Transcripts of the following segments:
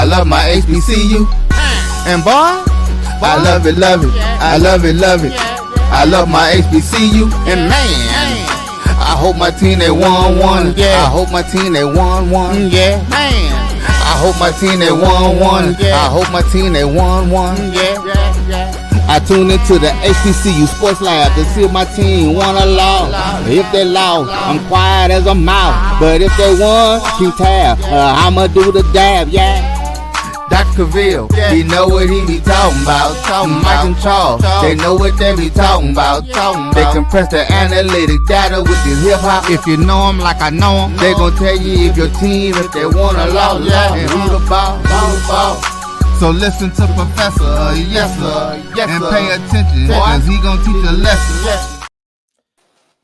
love my HBCU. And boy, I love it, love it. I love it, love it. I love my HBCU. And man, I hope my team they won one. Yeah. I hope my team they won one. Yeah. Man, I hope my team they won one. I hope my team they won one. Yeah. I tune into the HBCU Sports Lab to see if my team won or lost. If they lost, I'm quiet as a mouse. But if they won, keep tab. I'ma do the dab, yeah. Dr. Cavil, he know what he be talking about. Mike and Charles, they know what they be talking about. They compress the analytic data with this hip hop. If you know them like I know them, they gon' tell you if your team, if they won or lost, and who the ball. So listen to Professor, yes sir, and pay attention, cause he gonna teach a lesson.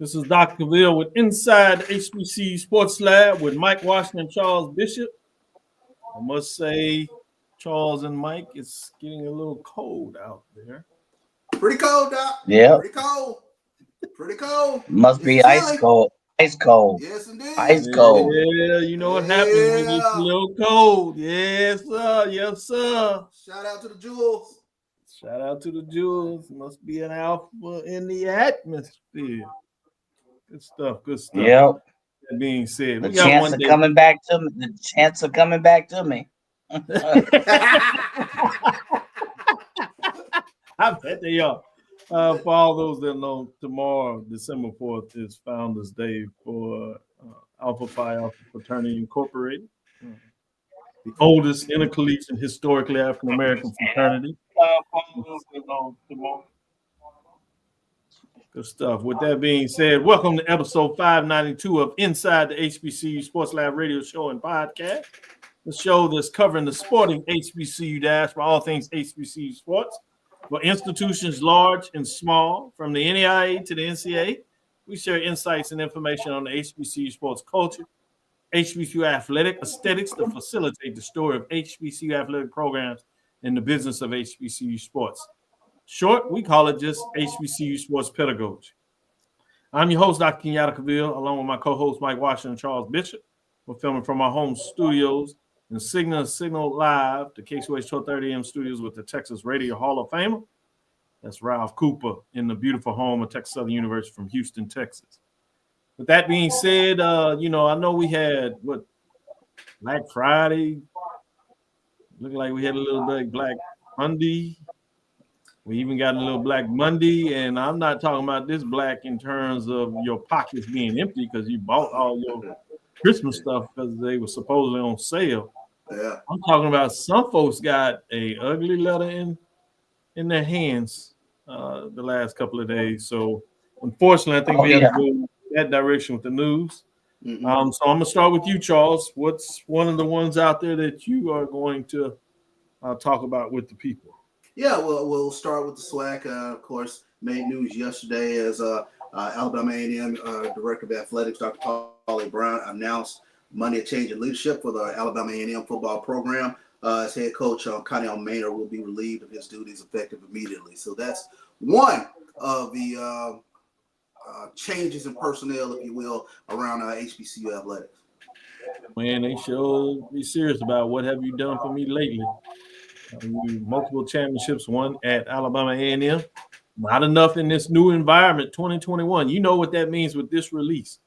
This is Dr. Cavil with Inside the HBCU Sports Lab with Mike Washington and Charles Bishop. I must say, Charles and Mike, it's getting a little cold out there. Pretty cold, Doc. Yeah. Pretty cold. Must be ice cold. Ice cold. Yes, indeed. Ice cold. Yeah, you know what happens when it's a little cold. Yes, sir. Yes, sir. Shout out to the Jewels. Shout out to the Jewels. Must be an alpha in the atmosphere. Good stuff. Good stuff. Yep. That being said, the chance of coming back to me. The chance of coming back to me. I bet they are. For all those that know, tomorrow, December 4th, is Founders Day for Alpha Phi Alpha Fraternity Incorporated, the oldest intercollegiate historically African American fraternity. Good stuff. With that being said, welcome to episode 592 of Inside the HBCU Sports Lab Radio Show and Podcast, the show that's covering the sporting HBCU dash for all things HBCU sports. For institutions large and small, from the NAIA to the NCAA, we share insights and information on the HBCU sports culture, HBCU athletic aesthetics to facilitate the story of HBCU athletic programs in the business of HBCU sports. Short, we call it just HBCU sports pedagogy. I'm your host, Dr. Cavil, along with my co-host, Mike Washington and Charles Bishop. We're filming from our home studios and Signal Live, the KSOH 1230 AM studios with the Texas Radio Hall of Famer. That's Ralph Cooper in the beautiful home of Texas Southern University from Houston, Texas. With that being said, I know we had Black Friday. Looked like we had a little bit Black Monday. We even got a little Black Monday, and I'm not talking about this black in terms of your pockets being empty because you bought all your Christmas stuff because they were supposedly on sale. Yeah. I'm talking about some folks got a ugly letter in their hands the last couple of days. So unfortunately, I think we have to go that direction with the news. Mm-hmm. So I'm gonna start with you, Charles. What's one of the ones out there that you are going to talk about with the people? Yeah, well, we'll start with the SWAC. Of course, made news yesterday as Alabama A&M Director of Athletics, Dr. Paulie Brown, announced Monday a change in leadership for the Alabama A&M football program. As head coach, Connell Maynard will be relieved of his duties effective immediately. So that's one of the changes in personnel, if you will, around HBCU athletics. Man, they sure be serious about what have you done for me lately. Multiple championships won at Alabama A&M. Not enough in this new environment, 2021. You know what that means with this release.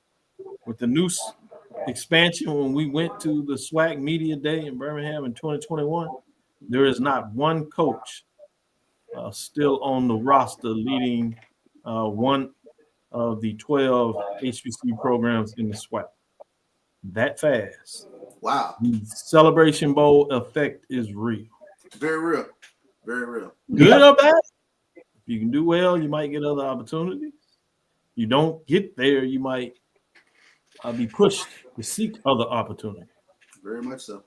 With the new expansion, when we went to the SWAC Media Day in Birmingham in 2021, there is not one coach still on the roster leading one of the 12 HBCU programs in the SWAC. That fast. Wow. The Celebration Bowl effect is real. Very real. Very real. Good or bad? If you can do well, you might get other opportunities. You don't get there, you might be pushed to seek other opportunities. Very much so.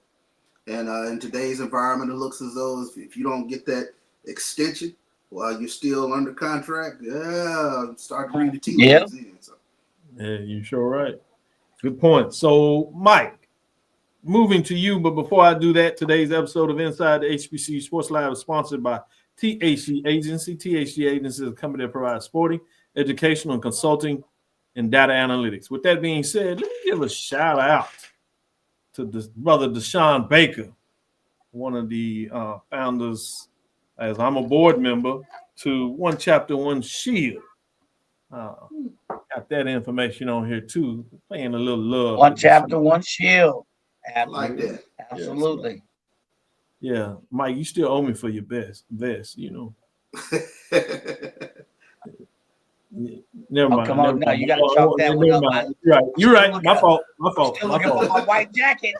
And in today's environment, it looks as though if you don't get that extension while you're still under contract, start to read the tea leaves in. So. Yeah, you're sure right. Good point. So, Mike, moving to you, but before I do that, today's episode of Inside the HBCU Sports Lab is sponsored by THG Agency. THG Agency is a company that provides sporting, educational, and consulting and data analytics. With that being said, let me give a shout out to this brother Deshaun Baker one of the founders, as I'm a board member, to One Chapter, One Shield. Got that information on here too. Playing a little love. One chapter, one shield. I like that. Absolutely. Yeah, Mike, you still owe me for your vest, you know. Never mind. Come on, no, you got to chalk that one up. You're right. My fault. Still looking for my white jacket.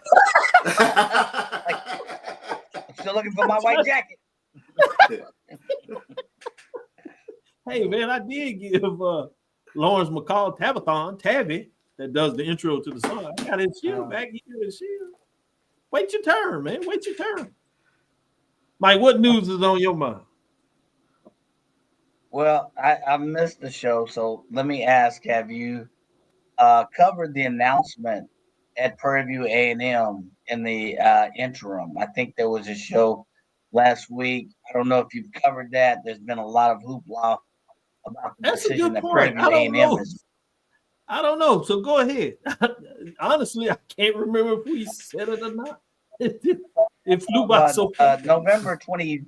Still looking for my white jacket. Hey man, I did give Lawrence McCall Tabby, that does the intro to the song. I got his shield back here. His shield. Wait your turn, man. Wait your turn. Mike, what news is on your mind? Well, I missed the show, so let me ask: have you covered the announcement at Prairie View A&M in the interim? I think there was a show last week. I don't know if you've covered that. There's been a lot of hoopla about the decision that Prairie View A&M is. I don't know. So go ahead. Honestly, I can't remember if we said it or not. It flew by so fast. November 25th,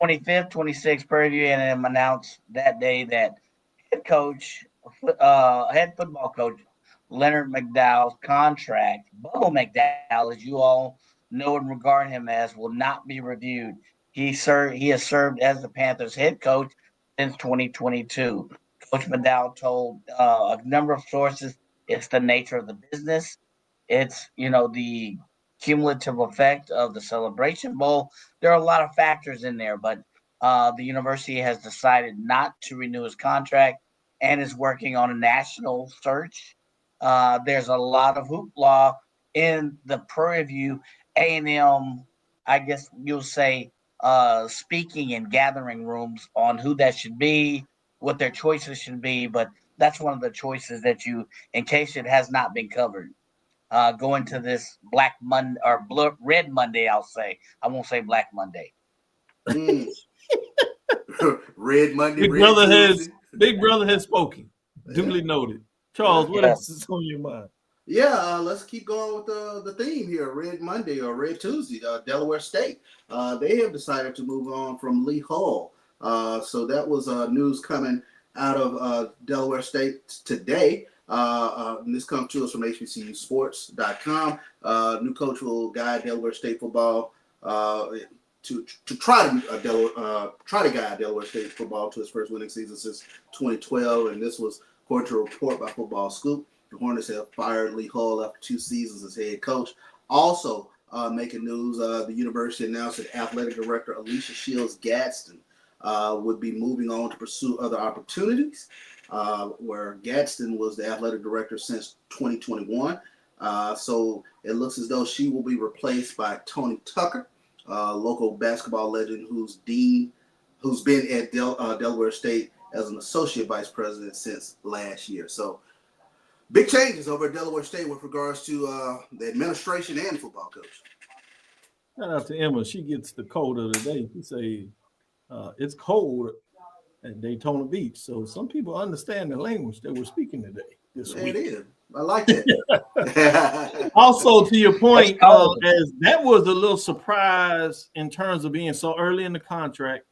26th, Prairie View A&M announced that day that head football coach Leonard McDowell's contract, Bubble McDowell, as you all know and regard him as, will not be reviewed. He has served as the Panthers head coach since 2022. Coach McDowell told a number of sources it's the nature of the business. It's, the cumulative effect of the Celebration Bowl. There are a lot of factors in there, but the university has decided not to renew his contract and is working on a national search. There's a lot of hoopla in the Prairie View A&M, I guess you'll say, speaking and gathering rooms on who that should be, what their choices should be. But that's one of the choices that you, in case it has not been covered, going to this Black Monday or Red Monday, I'll say. I won't say Black Monday. Red Monday. Big brother has spoken. Duly noted. Charles, what else is on your mind? Yeah, let's keep going with the theme here. Red Monday or Red Tuesday. Delaware State. They have decided to move on from Lee Hall. So that was news coming out of Delaware State today. This comes to us from HBCUsports.com. New coach will guide Delaware State football to try to guide Delaware State football to its first winning season since 2012. And this was according to a report by Football Scoop. The Hornets have fired Lee Hall after 2 seasons as head coach. Also making news, the university announced that athletic director Alicia Shields Gadsden would be moving on to pursue other opportunities, where Gadsden was the athletic director since 2021. So it looks as though she will be replaced by Tony Tucker, local basketball legend who's been at Delaware State as an associate vice president since last year. So big changes over at Delaware State with regards to the administration and football coach. Shout out to Emma. She gets the code of the day. She say it's cold at Daytona Beach. So some people understand the language that we're speaking today. This week. It is. I like that. Also, to your point, as that was a little surprise in terms of being so early in the contract.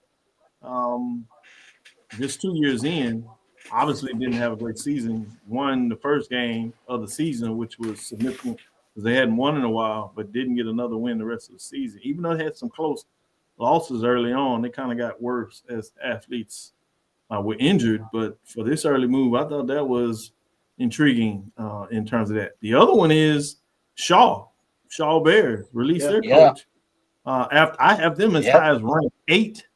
Just 2 years in, obviously didn't have a great season. Won the first game of the season, which was significant because they hadn't won in a while, but didn't get another win the rest of the season. Even though they had some close losses early on, they kind of got worse as athletes were injured. But for this early move, I thought that was intriguing in terms of that. The other one is Shaw Bears released their coach. After I have them as high as ranked 8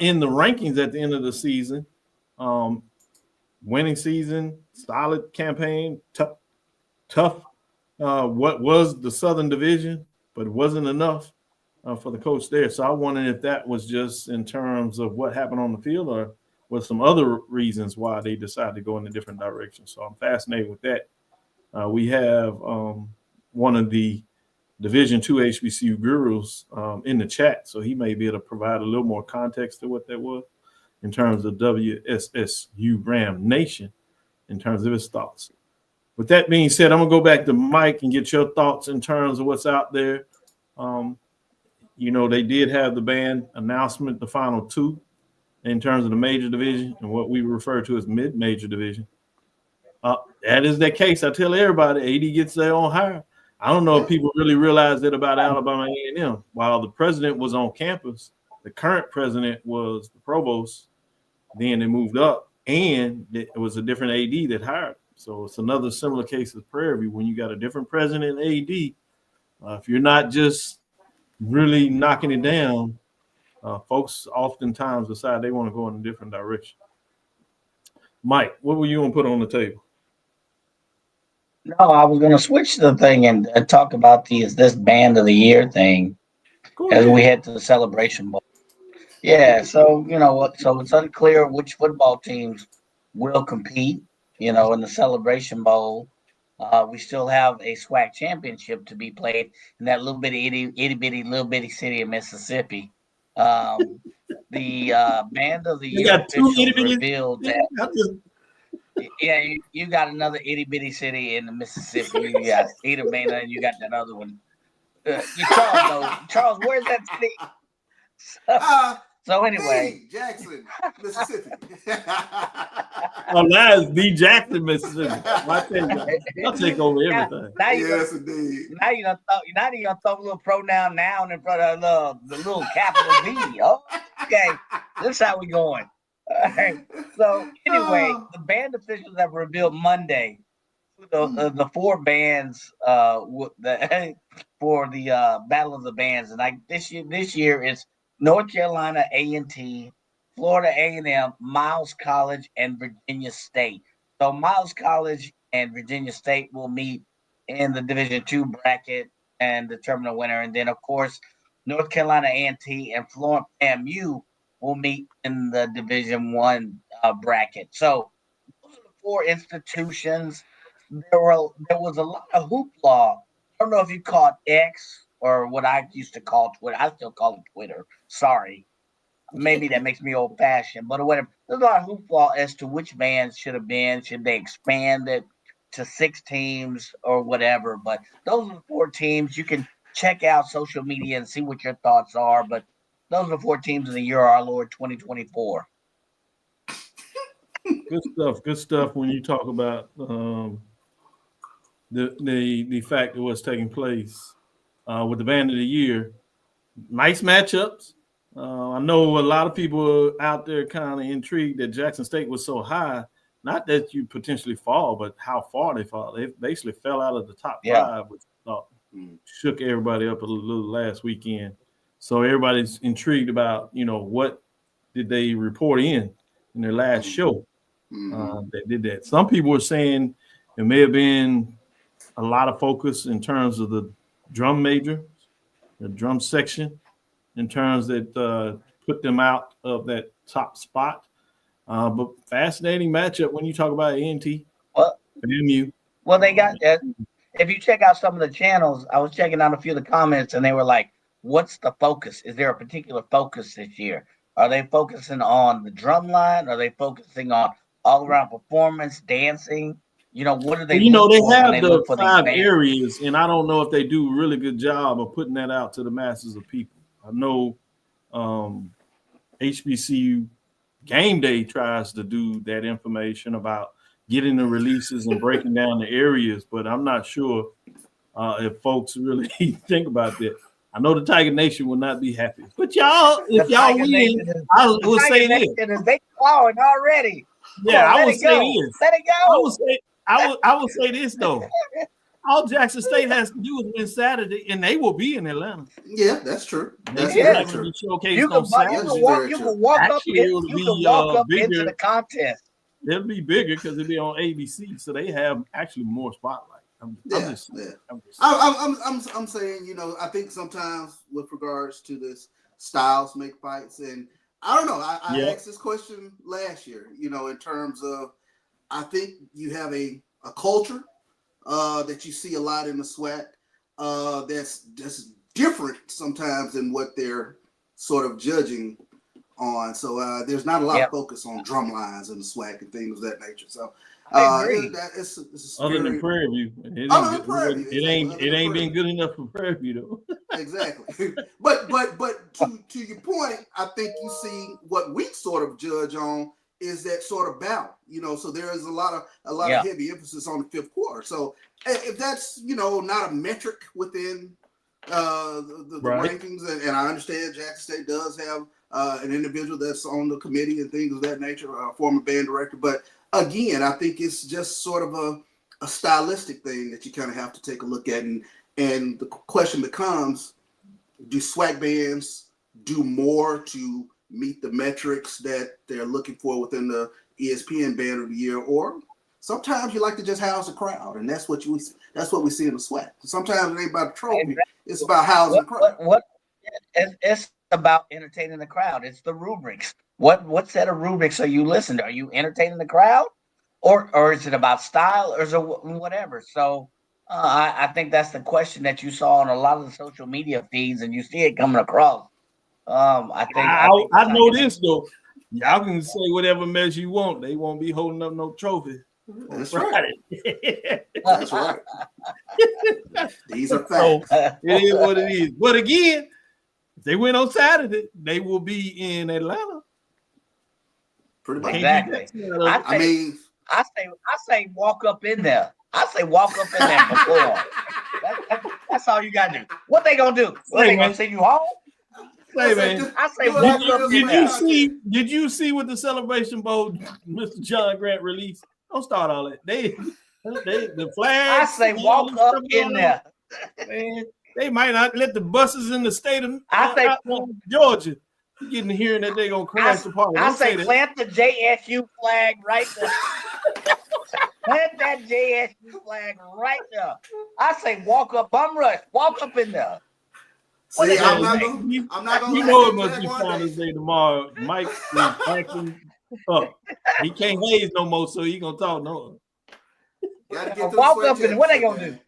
in the rankings at the end of the season. Winning season, solid campaign, tough. What was the Southern Division, but it wasn't enough for the coach there. So I wondered if that was just in terms of what happened on the field or was some other reasons why they decided to go in a different direction. So I'm fascinated with that. We have one of the Division II HBCU gurus in the chat, so he may be able to provide a little more context to what that was in terms of WSSU Ram Nation, in terms of his thoughts. With that being said, I'm going to go back to Mike and get your thoughts in terms of what's out there. they did have the band announcement, the final two in terms of the major division and what we refer to as mid-major division. That is the case. I tell everybody, AD gets their own hire. I don't know if people really realize that about Alabama A&M. While the president was on campus, the current president was the provost. Then they moved up, and it was a different AD that hired. So it's another similar case as Prairie View. When you got a different president and AD, if you're not just really knocking it down, folks oftentimes decide they want to go in a different direction. Mike, what were you going to put on the table? No, I was going to switch the thing and talk about this band of the year thing as we head to the Celebration Bowl. Yeah, so so it's unclear which football teams will compete, in the Celebration Bowl. We still have a SWAC championship to be played in that little bitty city of Mississippi. The band of the year officials revealed that. Yeah, you got another itty bitty city in the Mississippi. You got Cedar Mena, and you got that other one. Charles, where's that city? So anyway, Jackson, Mississippi. Oh, now it's D. Jackson, Mississippi. I'll take over everything. Yes, indeed. Now you gonna throw a little pronoun noun in front of the little capital B. Oh, okay, this is how we going. All right. So anyway, the band officials have revealed Monday the four bands for the Battle of the Bands, and this year it's North Carolina A&T, Florida A&M, Miles College, and Virginia State. So Miles College and Virginia State will meet in the Division II bracket and determine the winner, and then of course North Carolina A&T and Florida FAMU will meet in the Division I bracket. So those are the four institutions. There was a lot of hoopla. I don't know if you caught X or what I used to call Twitter. I still call it Twitter. Sorry. Maybe that makes me old-fashioned, but whatever. There's a lot of hoopla as to which bands should have been. Should they expand it to 6 teams or whatever? But those are the 4 teams. You can check out social media and see what your thoughts are, but those are the 4 teams of the year, our Lord 2024. Good stuff. When you talk about the fact of what's taking place with the band of the year, nice matchups. I know a lot of people out there kind of intrigued that Jackson State was so high. Not that you potentially fall, but how far they fall. They basically fell out of the top 5, which shook everybody up a little last weekend. So everybody's intrigued about, what did they report in their last show that did that. Some people were saying it may have been a lot of focus in terms of the drum major, the drum section, in terms that put them out of that top spot. But fascinating matchup when you talk about A&T, FAMU. Well, they got that. If you check out some of the channels, I was checking out a few of the comments, and they were like, what's the focus? Is there a particular focus this year? Are they focusing on the drum line? Are they focusing on all-around performance, dancing? What do they they have the 5 areas, and I don't know if they do a really good job of putting that out to the masses of people. I know HBCU Game Day tries to do that information about getting the releases and breaking down the areas, but I'm not sure if folks really think about that. I know the Tiger Nation will not be happy, but if y'all win, I will say this. They clawing already. Yeah, I will say this. Let it go. I will say this though. All Jackson State has to do is win Saturday, and they will be in Atlanta. Yeah, that's true. That's true. You can walk up into the contest. It'll be bigger because it'll be on ABC, so they have actually more spotlight. I'm saying, I think sometimes with regards to this, styles make fights, and I don't know. I asked this question last year, in terms of, I think you have a culture that you see a lot in the SWAC that's different sometimes than what they're sort of judging on. So there's not a lot of focus on drum lines in the SWAC and things of that nature. So I agree. It's Other than very, Prairie View, other than Prairie View, it ain't been good enough for Prairie View though. Exactly. But to your point, I think you see what we sort of judge on is that sort of battle. So there is a lot of heavy emphasis on the fifth quarter. So if that's not a metric within the rankings, and I understand Jackson State does have an individual that's on the committee and things of that nature, a former band director. But again, I think it's just sort of a stylistic thing that you kind of have to take a look at. And the question becomes, do SWAC bands do more to meet the metrics that they're looking for within the ESPN band of the year? Or sometimes you like to just house a crowd, and that's what we see in the SWAC. Sometimes it ain't about the trophy. It's about housing the crowd. It's about entertaining the crowd. It's the rubrics. What set of rubrics are you listening to? Are you entertaining the crowd? Or is it about style, or is it whatever? So I think that's the question that you saw on a lot of the social media feeds, and you see it coming across. I know this though. Y'all can say whatever mess you want. They won't be holding up no trophy. That's right. That's right. These are facts. So, it is what it is. But again, if they win on Saturday, they will be in Atlanta. Pretty much. Exactly. I say walk up in there. I say walk up in there and perform. That's all you gotta do. What they gonna do? They gonna send you home? Hey, man. I say walk up in there. Did you see what the Celebration Bowl Mr. John Grant released? Don't start all that. They the flag. I say walk up in there. Man, they might not let the buses in the state of Georgia getting hearing that they're gonna crash the party. I say plant the JSU flag right there. Plant that JSU flag right there. I say walk up, bum rush, walk up in there. See, I'm not gonna. You know it must be Father's Day tomorrow. Mike is backing up. He can't haze no more, so he gonna talk no. Walk up in. What they gonna do?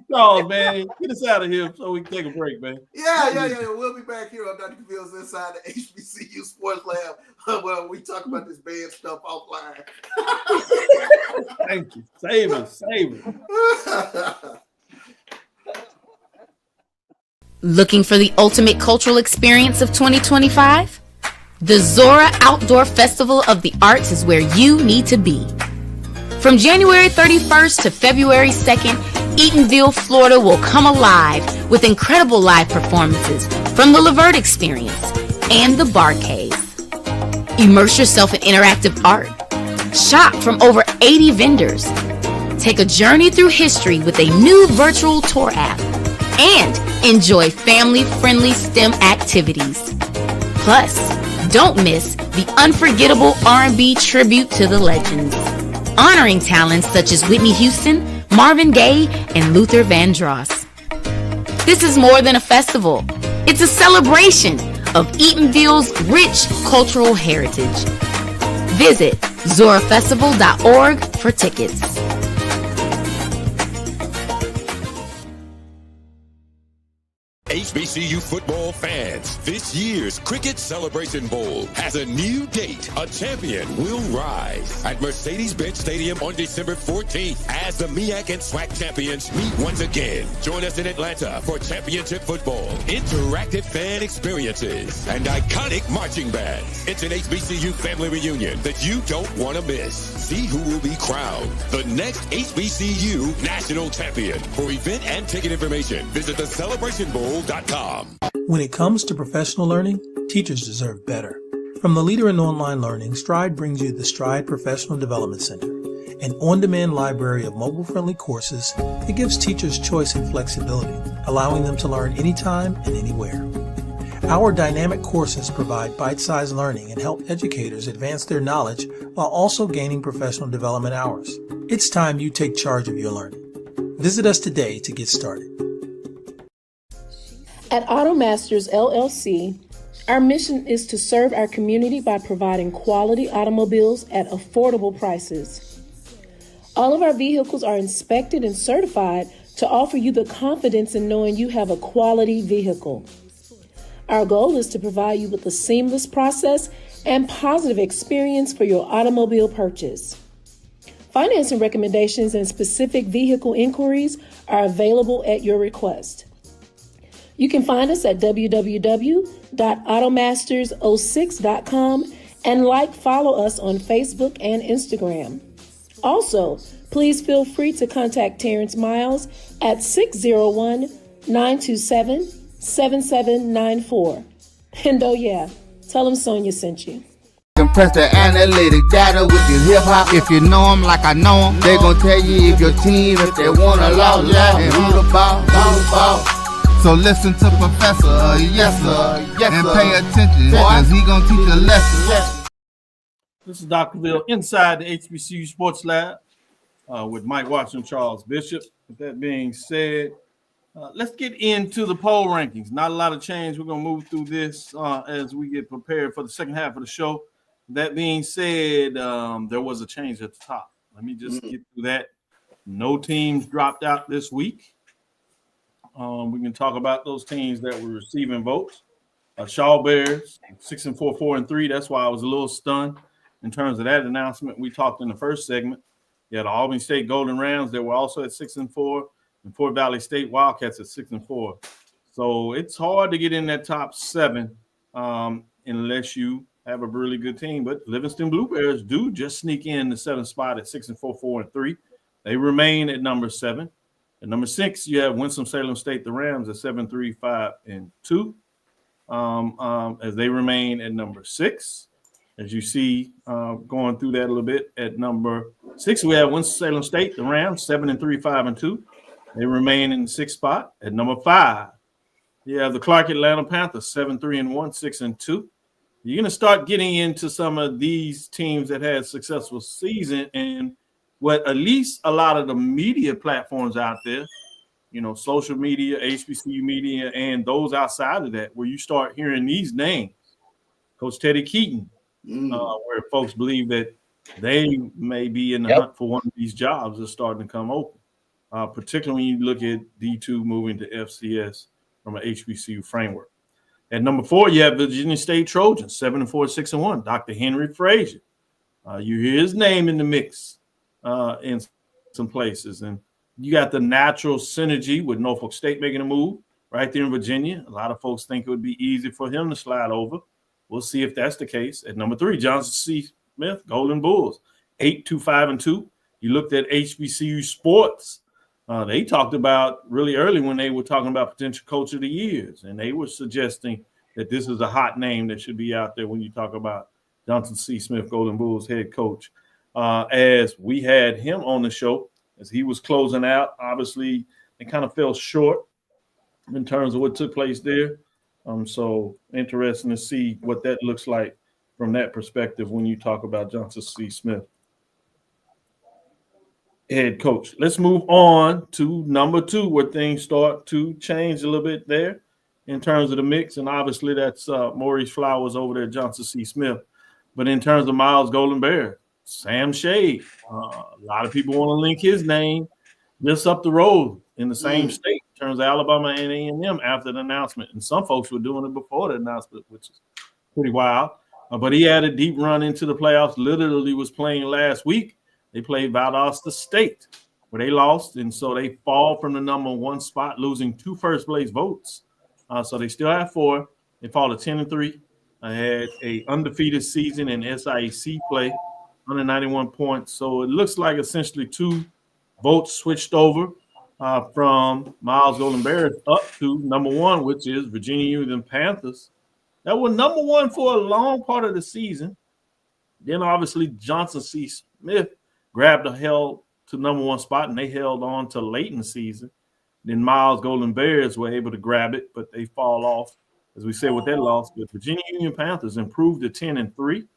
No, man, get us out of here so we can take a break, man. Yeah. We'll be back here on Dr. Cavil's Inside the HBCU Sports Lab where we talk about this band stuff offline. Thank you. Save us. Looking for the ultimate cultural experience of 2025? The Zora Outdoor Festival of the Arts is where you need to be. From January 31st to February 2nd, Eatonville, Florida will come alive with incredible live performances from the Levert Experience and the Bar Cave. Immerse yourself in interactive art. Shop from over 80 vendors. Take a journey through history with a new virtual tour app. And enjoy family-friendly STEM activities. Plus, don't miss the unforgettable R&B tribute to the legends, honoring talents such as Whitney Houston, Marvin Gaye, and Luther Vandross. This is more than a festival. It's a celebration of Eatonville's rich cultural heritage. Visit zorafestival.org for tickets. HBCU football fans, this year's Cricket Celebration Bowl has a new date. A champion will rise at Mercedes-Benz Stadium on December 14th as the MEAC and SWAC champions meet once again. Join us in Atlanta for championship football, interactive fan experiences, and iconic marching bands. It's an HBCU family reunion that you don't want to miss. See who will be crowned the next HBCU national champion. For event and ticket information, visit thecelebrationbowl.com. When it comes to professional learning, teachers deserve better. From the leader in online learning, Stride brings you the Stride Professional Development Center, an on-demand library of mobile-friendly courses that gives teachers choice and flexibility, allowing them to learn anytime and anywhere. Our dynamic courses provide bite-sized learning and help educators advance their knowledge while also gaining professional development hours. It's time you take charge of your learning. Visit us today to get started. At AutoMasters LLC, our mission is to serve our community by providing quality automobiles at affordable prices. All of our vehicles are inspected and certified to offer you the confidence in knowing you have a quality vehicle. Our goal is to provide you with a seamless process and positive experience for your automobile purchase. Financing recommendations and specific vehicle inquiries are available at your request. You can find us at www.automasters06.com and follow us on Facebook and Instagram. Also, please feel free to contact Terrence Miles at 601-927-7794. And oh yeah, tell him Sonia sent you. Compress the analytic data with your hip hop. If you know them like I know them, they gon' tell you if your team, if they wanna lose, and who the ball. So listen to Professor, yes sir, and pay attention, cause he gon' teach a lesson. This is Dr. Cavil inside the HBCU Sports Lab with Mike Watson, Charles Bishop. With that being said, let's get into the poll rankings. Not a lot of change. We're going to move through this as we get prepared for the second half of the show. That being said, there was a change at the top. Let me just get through that. No teams dropped out this week. We can talk about those teams that were receiving votes. Shaw Bears, 6-4, 4-3. That's why I was a little stunned in terms of that announcement. We talked in the first segment. You had the Albany State Golden Rams that were also at 6-4, and Fort Valley State Wildcats at 6-4. So it's hard to get in that top 7 unless you have a really good team. But Livingston Blue Bears do just sneak in the 7th spot at 6-4, 4-3. They remain at number 7. At number 6, you have Winston-Salem State, the Rams, at 7-3, 5-2, as they remain at number 6. As you see, going through that a little bit, at number 6, we have Winston-Salem State, the Rams, 7-3, 5-2. They remain in the 6th spot. At number 5, you have the Clark Atlanta Panthers, 7-3-1, 6-2. You're going to start getting into some of these teams that had a successful season and what at least a lot of the media platforms out there, you know, social media, HBCU media, and those outside of that, where you start hearing these names. Coach Teddy Keaton, where folks believe that they may be in the hunt for one of these jobs that's starting to come open, particularly when you look at D2 moving to FCS from an HBCU framework. At number 4, you have Virginia State Trojans, 7-4, 6-1. Dr. Henry Frazier. You hear his name in the mix in some places. And you got the natural synergy with Norfolk State making a move right there in Virginia. A lot of folks think it would be easy for him to slide over. We'll see if that's the case. At number 3, Johnson C. Smith, Golden Bulls, 8-2, 5-2. You looked at HBCU Sports. They talked about really early when they were talking about potential coach of the years, and they were suggesting that this is a hot name that should be out there when you talk about Johnson C. Smith, Golden Bulls head coach. As we had him on the show, as he was closing out, obviously they kind of fell short in terms of what took place there. So interesting to see what that looks like from that perspective when you talk about Johnson C. Smith, head coach. Let's move on to number 2, where things start to change a little bit there in terms of the mix. And obviously that's Maurice Flowers over there at Johnson C. Smith. But in terms of Miles Golden Bear, Sam Shade, a lot of people want to link his name just up the road in the same state in terms of Alabama and A&M after the announcement. And some folks were doing it before the announcement, which is pretty wild. But he had a deep run into the playoffs, literally was playing last week. They played Valdosta State, where they lost, and so they fall from the number 1 spot, losing 2 first-place votes. So they still have 4. They fall to 10-3. I had a undefeated season in SIAC play, 191 points. So it looks like essentially 2 votes switched over from Miles Golden Bears up to number 1, which is Virginia Union Panthers. That was number 1 for a long part of the season. Then obviously Johnson C. Smith held to number 1 spot, and they held on to late in the season. Then Miles Golden Bears were able to grab it, but they fall off, as we said, with that loss. But Virginia Union Panthers improved to 10-3,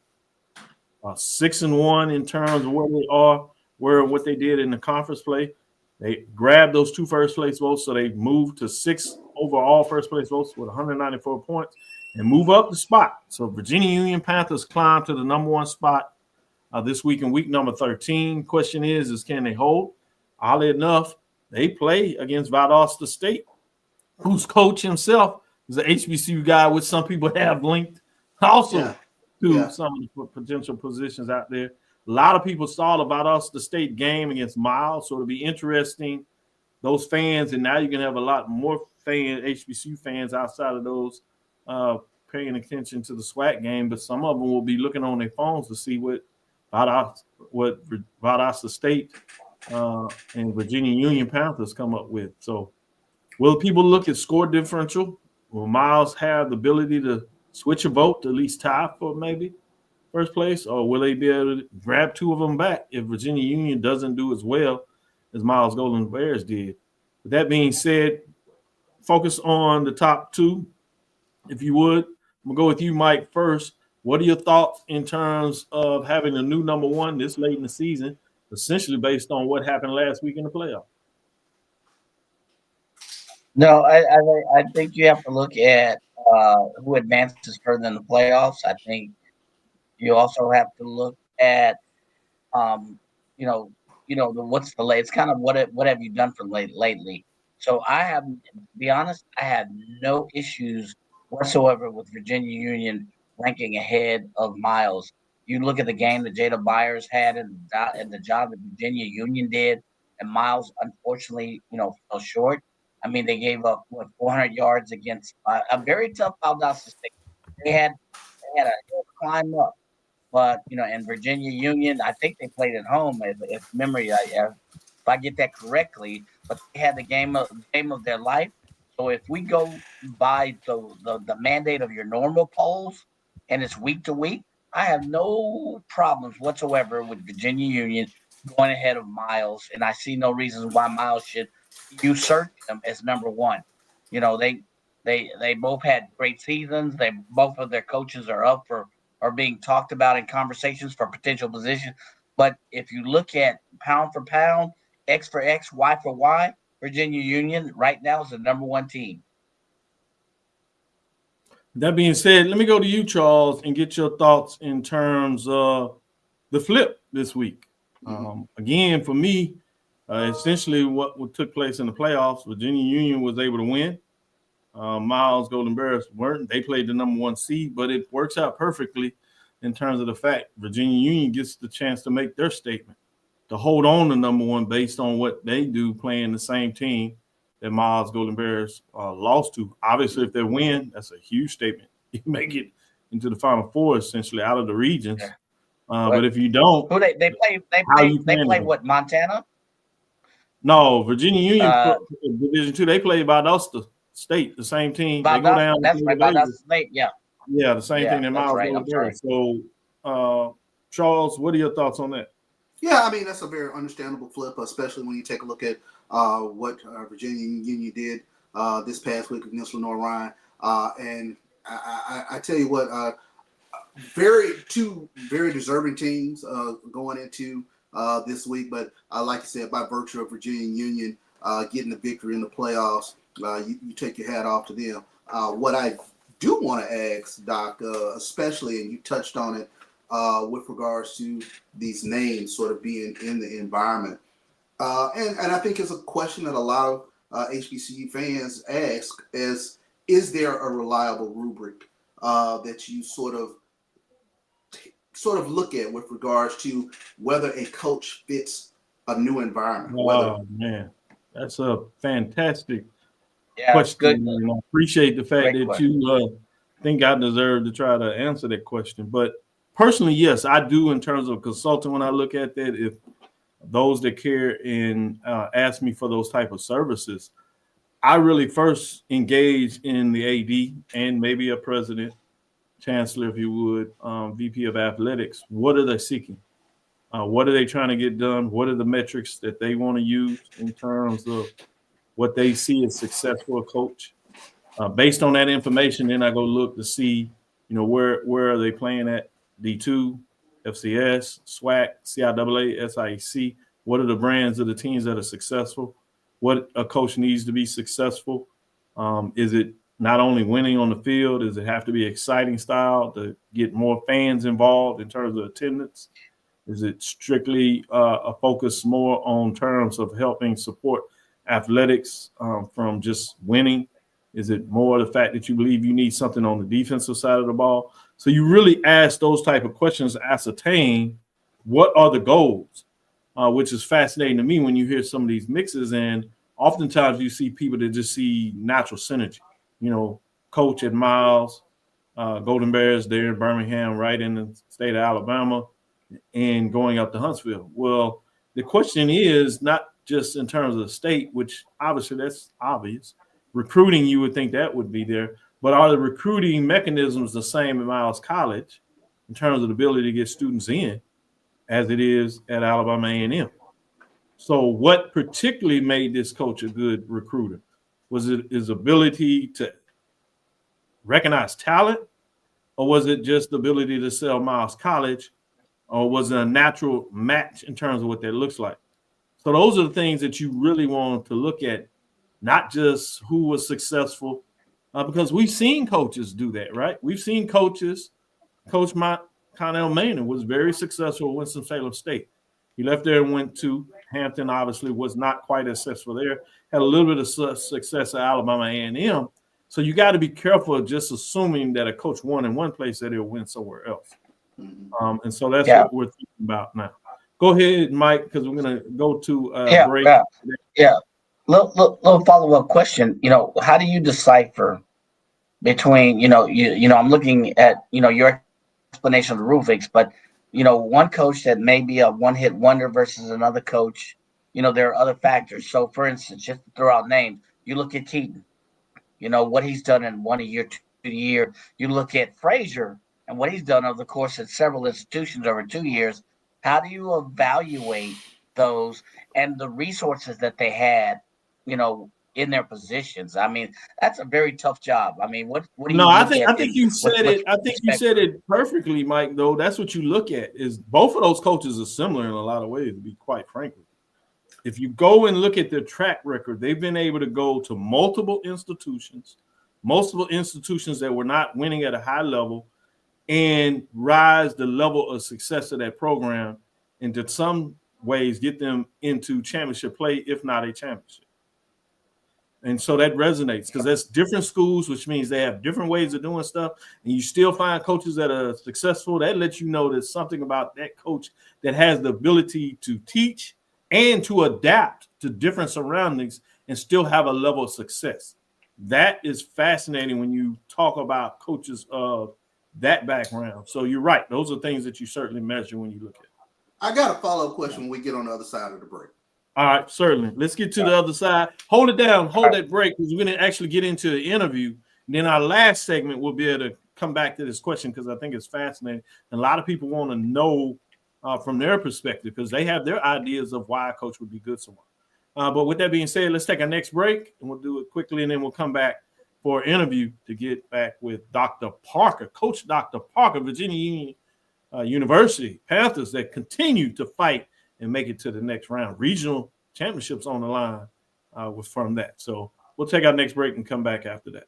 6-1 in terms of where they are, what they did in the conference play. They grabbed those 2 first-place votes, so they moved to 6 overall first-place votes with 194 points and move up the spot. So Virginia Union Panthers climb to the number 1 spot this week in week number 13. Question is can they hold? Oddly enough, they play against Valdosta State, whose coach himself is an HBCU guy, which some people have linked also to some of the potential positions out there. A lot of people saw about us the state game against Miles, so it'll be interesting. Those fans, and now you can have a lot more HBCU fans outside of those paying attention to the SWAC game, but some of them will be looking on their phones to see what Valdosta State and Virginia Union Panthers come up with. So will people look at score differential? Will Miles have the ability to switch a vote to at least tie for maybe first place, or will they be able to grab two of them back if Virginia Union doesn't do as well as Miles Golden Bears did? With that being said, focus on the top two, if you would. I'm going to go with you, Mike, first. What are your thoughts in terms of having a new number one this late in the season, essentially based on what happened last week in the playoff? No, I think you have to look at who advances further in the playoffs. I think you also have to look at, what's the late. It's kind of what have you done for lately. So to be honest, I have no issues whatsoever with Virginia Union ranking ahead of Miles. You look at the game that Jada Byers had and the job that Virginia Union did, and Miles unfortunately, fell short. I mean, they gave up 400 yards against a very tough Valdosta State. They had a climb up. But, in Virginia Union, I think they played at home, if I get that correctly. But they had the game of their life. So if we go by the mandate of your normal polls and it's week to week, I have no problems whatsoever with Virginia Union going ahead of Miles. And I see no reason why Miles should usurp them as number one. They both had great seasons. Both of their coaches are being talked about in conversations for potential positions. But if you look at pound for pound, X for X, Y for Y, Virginia Union right now is the number one team. That being said, let me go to you, Charles, and get your thoughts in terms of the flip this week. Again, for me, essentially what took place in the playoffs, Virginia Union was able to win. Miles Golden Bears weren't. They played the number one seed, but it works out perfectly in terms of the fact Virginia Union gets the chance to make their statement, to hold on to number one based on what they do playing the same team that Miles Golden Bears lost to. Obviously, if they win, that's a huge statement. You make it into the Final Four, essentially, out of the regions. Yeah. But if you don't, who they play what, Montana? No, Virginia Union Division II. They play Valdosta State, the same team. They go down. That's right, Valdosta State. Yeah. Yeah, the same thing that Miles Golden Bears. So, Charles, what are your thoughts on that? Yeah, I mean, that's a very understandable flip, especially when you take a look at what Virginia Union did this past week against Lenore-Ryan. And I tell you what, two very deserving teams going into this week. But like I said, by virtue of Virginia Union getting the victory in the playoffs, you take your hat off to them. What I do want to ask, Doc, especially, and you touched on it, with regards to these names sort of being in the environment. And I think it's a question that a lot of HBCU fans ask is there a reliable rubric that you sort of look at with regards to whether a coach fits a new environment? Oh, man. That's a fantastic question. And I appreciate the fact that you think I deserve to try to answer that question. But personally, yes, I do in terms of consulting when I look at that. If those that care and ask me for those type of services, I really first engage in the AD and maybe a president, chancellor, if you would, VP of athletics. What are they seeking? What are they trying to get done? What are the metrics that they want to use in terms of what they see as success for a coach? Based on that information, then I go look to see, where are they playing at? D2, FCS, SWAC, CIAA, SIEC. What are the brands of the teams that are successful? What a coach needs to be successful? Is it not only winning on the field? Does it have to be exciting style to get more fans involved in terms of attendance? Is it strictly a focus more on terms of helping support athletics from just winning? Is it more the fact that you believe you need something on the defensive side of the ball? So you really ask those type of questions to ascertain what are the goals, which is fascinating to me when you hear some of these mixes. And oftentimes you see people that just see natural synergy. Coach at Miles, Golden Bears there in Birmingham, right in the state of Alabama, and going up to Huntsville. Well, the question is not just in terms of the state, which obviously that's obvious. Recruiting, you would think that would be there, but are the recruiting mechanisms the same at Miles College in terms of the ability to get students in as it is at Alabama A&M? So what particularly made this coach a good recruiter? Was it his ability to recognize talent, or was it just the ability to sell Miles College, or was it a natural match in terms of what that looks like? So those are the things that you really want to look at, not just who was successful, because we've seen coaches do that, right? We've seen coaches. Coach Connell Maynard was very successful at Winston-Salem State. He left there and went to Hampton, obviously was not quite as successful there, had a little bit of success at Alabama A&M. So you got to be careful of just assuming that a coach won in one place that he'll win somewhere else. And so that's what we're thinking about now. Go ahead, Mike, because we're going to go to break. Little follow-up question. How do you decipher between, I'm looking at, your explanation of the Rufix, but, one coach that may be a one-hit wonder versus another coach, there are other factors. So, for instance, just to throw out names, you look at Keaton, what he's done in 1 year, 2 year. You look at Frazier and what he's done over the course of several institutions over 2 years. How do you evaluate those and the resources that they had, in their positions? I mean, that's a very tough job. I mean, what do you? No, I think you said it. I think you said it perfectly, Mike. Though that's what you look at is both of those coaches are similar in a lot of ways. To be quite frank, if you go and look at their track record, they've been able to go to multiple institutions that were not winning at a high level, and rise the level of success of that program, and to some ways get them into championship play, if not a championship. And so that resonates because that's different schools, which means they have different ways of doing stuff. And you still find coaches that are successful. That lets you know there's something about that coach that has the ability to teach and to adapt to different surroundings and still have a level of success. That is fascinating when you talk about coaches of that background. So you're right. Those are things that you certainly measure when you look at it. I got a follow-up question when we get on the other side of the break. All right, certainly. Let's get to the other side. Hold it down. Hold that break because we're going to actually get into the interview. And then our last segment, we'll be able to come back to this question because I think it's fascinating. And a lot of people want to know from their perspective because they have their ideas of why a coach would be good somewhere. But with that being said, let's take our next break and we'll do it quickly. And then we'll come back for an interview to get back with Dr. Parker, Coach Dr. Parker, Virginia University Panthers that continue to fight and make it to the next round. Regional championships on the line was from that. So we'll take our next break and come back after that.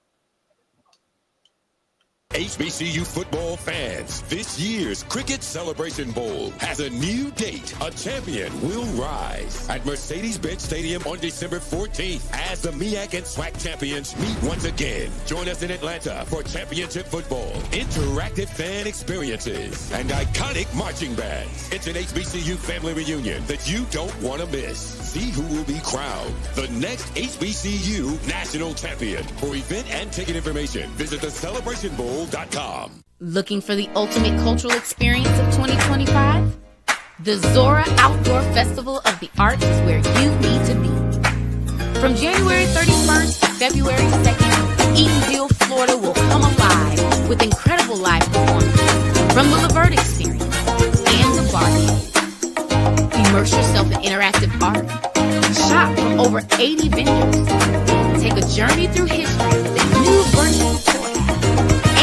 HBCU football fans, this year's Cricket Celebration Bowl has a new date. A champion will rise at Mercedes-Benz Stadium on December 14th as the MEAC and SWAC champions meet once again. Join us in Atlanta for championship football, interactive fan experiences, and iconic marching bands. It's an HBCU family reunion that you don't want to miss. See who will be crowned the next HBCU national champion. For event and ticket information, visit thecelebrationbowl.com. Looking for the ultimate cultural experience of 2025? The Zora Outdoor Festival of the Arts is where you need to be. From January 31st to February 2nd, Eatonville, Florida will come alive with incredible live performances from the Levert Experience and the Barbie. Immerse yourself in interactive art. Shop from over 80 vendors. Take a journey through history with a new virtual tour.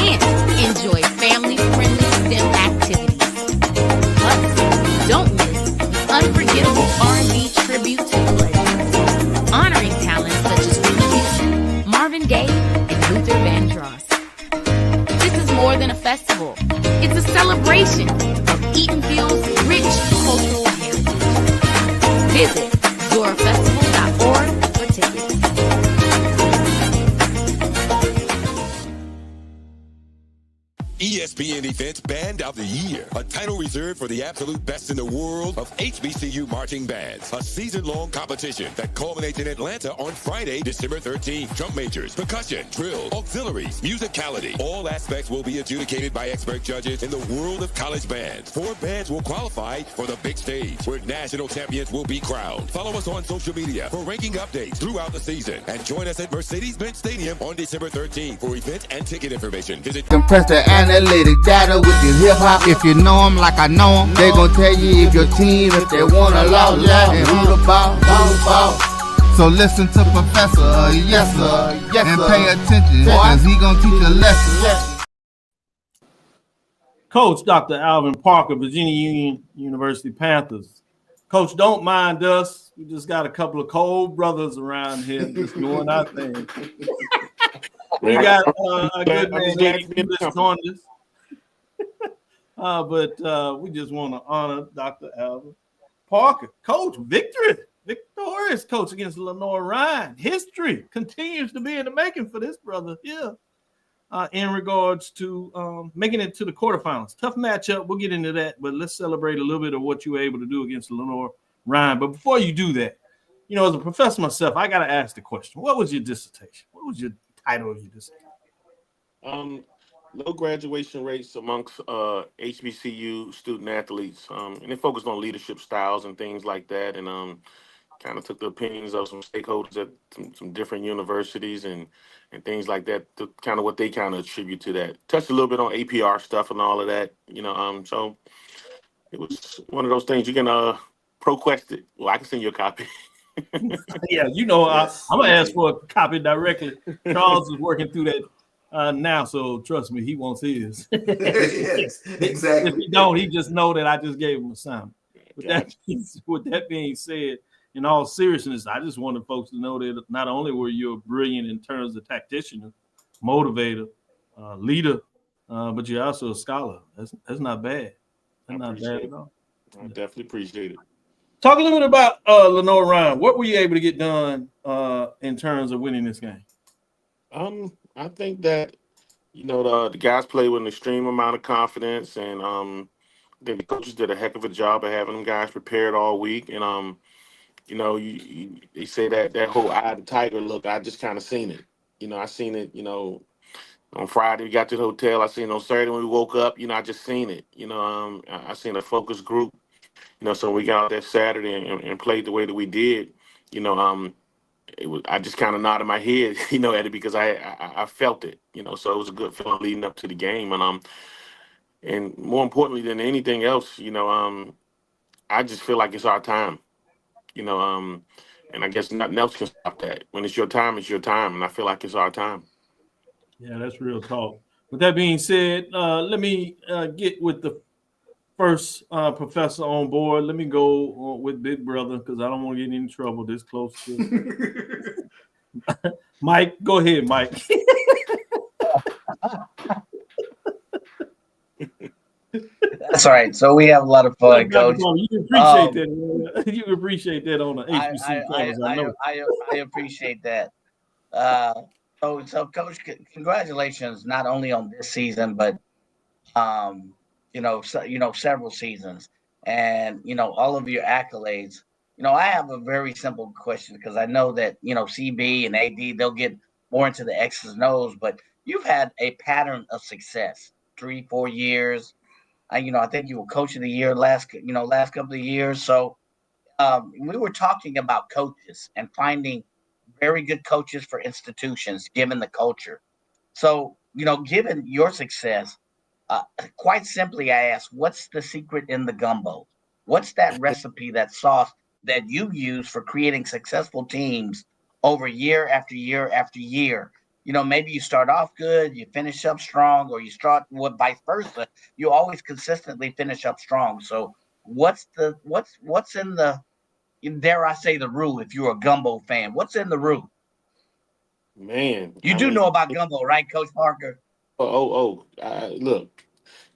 And enjoy family-friendly STEM activities. Plus, don't miss the unforgettable R&B tribute to the legends, honoring talents such as Whitney Houston, Marvin Gaye, and Luther Vandross. This is more than a festival. It's a celebration of Eatonville's rich cultural heritage. Visit zorafestival.org for tickets. ESPN Events Band of the Year, a title reserved for the absolute best in the world of HBCU marching bands. A season-long competition that culminates in Atlanta on Friday, December 13th. Drum majors, percussion, drill, auxiliaries, musicality. All aspects will be adjudicated by expert judges in the world of college bands. 4 bands will qualify for the big stage, where national champions will be crowned. Follow us on social media for ranking updates throughout the season. And join us at Mercedes-Benz Stadium on December 13th for event and ticket information. Visit Compress the analytic data with your hip hop. If you know them like I know them, they gon' tell you if your team, if they wanna lose, and who the ball. So listen to Professor, yes sir, and pay attention, cause he gon' teach a lesson. Coach Dr. Alvin Parker, Virginia Union University Panthers. Coach, don't mind us. We just got a couple of cold brothers around here just doing our thing. We got a good man named Saunders. But we just want to honor Dr. Alvin Parker. Coach, victorious coach against Lenore Ryan. History continues to be in the making for this brother here in regards to making it to the quarterfinals. Tough matchup. We'll get into that, but let's celebrate a little bit of what you were able to do against Lenore Ryan. But before you do that, you know, as a professor myself, I got to ask the question. What was your dissertation? What was your title of your dissertation? Low graduation rates amongst HBCU student athletes, and it focused on leadership styles and things like that, and kind of took the opinions of some stakeholders at some different universities and things like that, to kind of what they kind of attribute to that. Touched a little bit on APR stuff and all of that, you know. So it was one of those things you can ProQuest it. Well, I can send you a copy. Yeah, you know, yes. I'm gonna ask for a copy directly. Charles is working through that now, so trust me, he wants his. Yes, exactly. If he don't, he just know that I just gave him a assignment. With that being said, in all seriousness, I just wanted folks to know that not only were you brilliant in terms of tactician, motivator, leader, but you're also a scholar. That's not bad. That's not bad at all. I definitely appreciate it. Talk a little bit about Lenore Ryan. What were you able to get done in terms of winning this game? I think that, you know, the guys play with an extreme amount of confidence, and I think the coaches did a heck of a job of having them guys prepared all week. And you know, they say that whole eye of the tiger look. I just kind of seen it. You know, I seen it. You know, on Friday we got to the hotel. I seen it on Saturday when we woke up. You know, I just seen it. You know, I seen a focus group. You know, so we got out there Saturday and played the way that we did. You know, I just kind of nodded my head, you know, at it because I felt it. You know, so it was a good feeling leading up to the game. And more importantly than anything else, you know, I just feel like it's our time. You know, and I guess nothing else can stop that. When it's your time, it's your time, and I feel like it's our time. Yeah, that's real talk. With that being said, let me get with the first professor on board. Let me go with Big Brother because I don't want to get in trouble this close to Mike. Go ahead, Mike. That's all right. So we have a lot of fun, Coach. You appreciate that. You appreciate that on the HBC. I appreciate that. So Coach, congratulations not only on this season, but several seasons, and all of your accolades. I have a very simple question because I know that CB and AD, they'll get more into the X's and O's, but you've had a pattern of success 3-4 years. I think you were coach of the year last couple of years. So we were talking about coaches and finding very good coaches for institutions, given the culture. So, given your success, quite simply, I ask, what's the secret in the gumbo? What's that recipe, that sauce that you use for creating successful teams over year after year after year? Maybe you start off good, you finish up strong, or you start vice versa. You always consistently finish up strong. So what's in the, dare I say, the roux, if you're a gumbo fan? What's in the roux? Man. You do know about gumbo, right, Coach Parker? Look,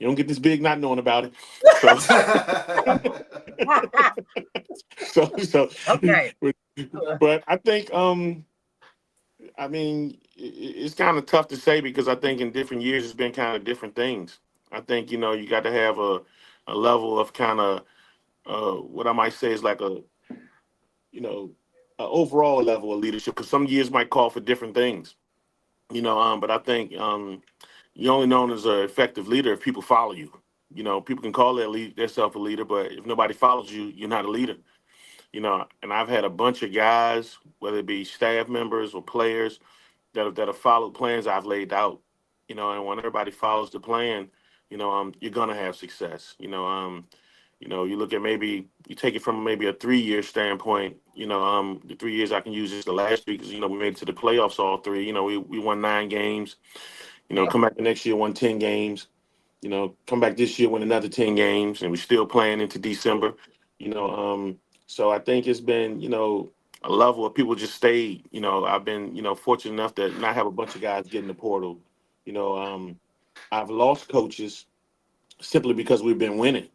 you don't get this big not knowing about it. So okay. But I think I mean, it's kind of tough to say because I think in different years it's been kind of different things. I think you got to have a level of kind of what I might say is like you know a overall level of leadership because some years might call for different things. But I think you're only known as an effective leader if people follow you. People can call themselves a leader, but if nobody follows you, you're not a leader. And I've had a bunch of guys, whether it be staff members or players, that have followed plans I've laid out. And when everybody follows the plan, you're gonna have success. You look at maybe you take it from maybe a 3-year standpoint. The 3 years I can use is the last 3 because we made it to the playoffs all 3. We won 9 games. Come back the next year, won 10 games. Come back this year, win another 10 games, and we're still playing into December. So I think it's been a level of people just stayed. I've been fortunate enough to not have a bunch of guys get in the portal. I've lost coaches simply because we've been winning.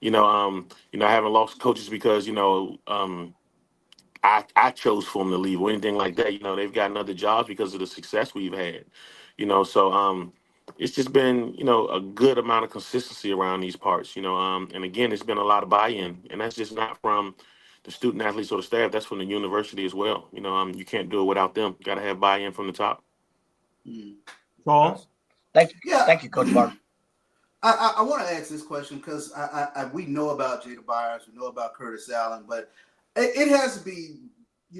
I haven't lost coaches because I chose for them to leave or anything like that. They've gotten other jobs because of the success we've had. So it's just been a good amount of consistency around these parts. And again, it's been a lot of buy-in, and that's just not from the student athletes or the staff. That's from the university as well. You can't do it without them. You got to have buy-in from the top. Charles? Thank you. Yeah. Thank you, Coach Parker. I want to ask this question because we know about Jada Byers, we know about Curtis Allen, but it has to be,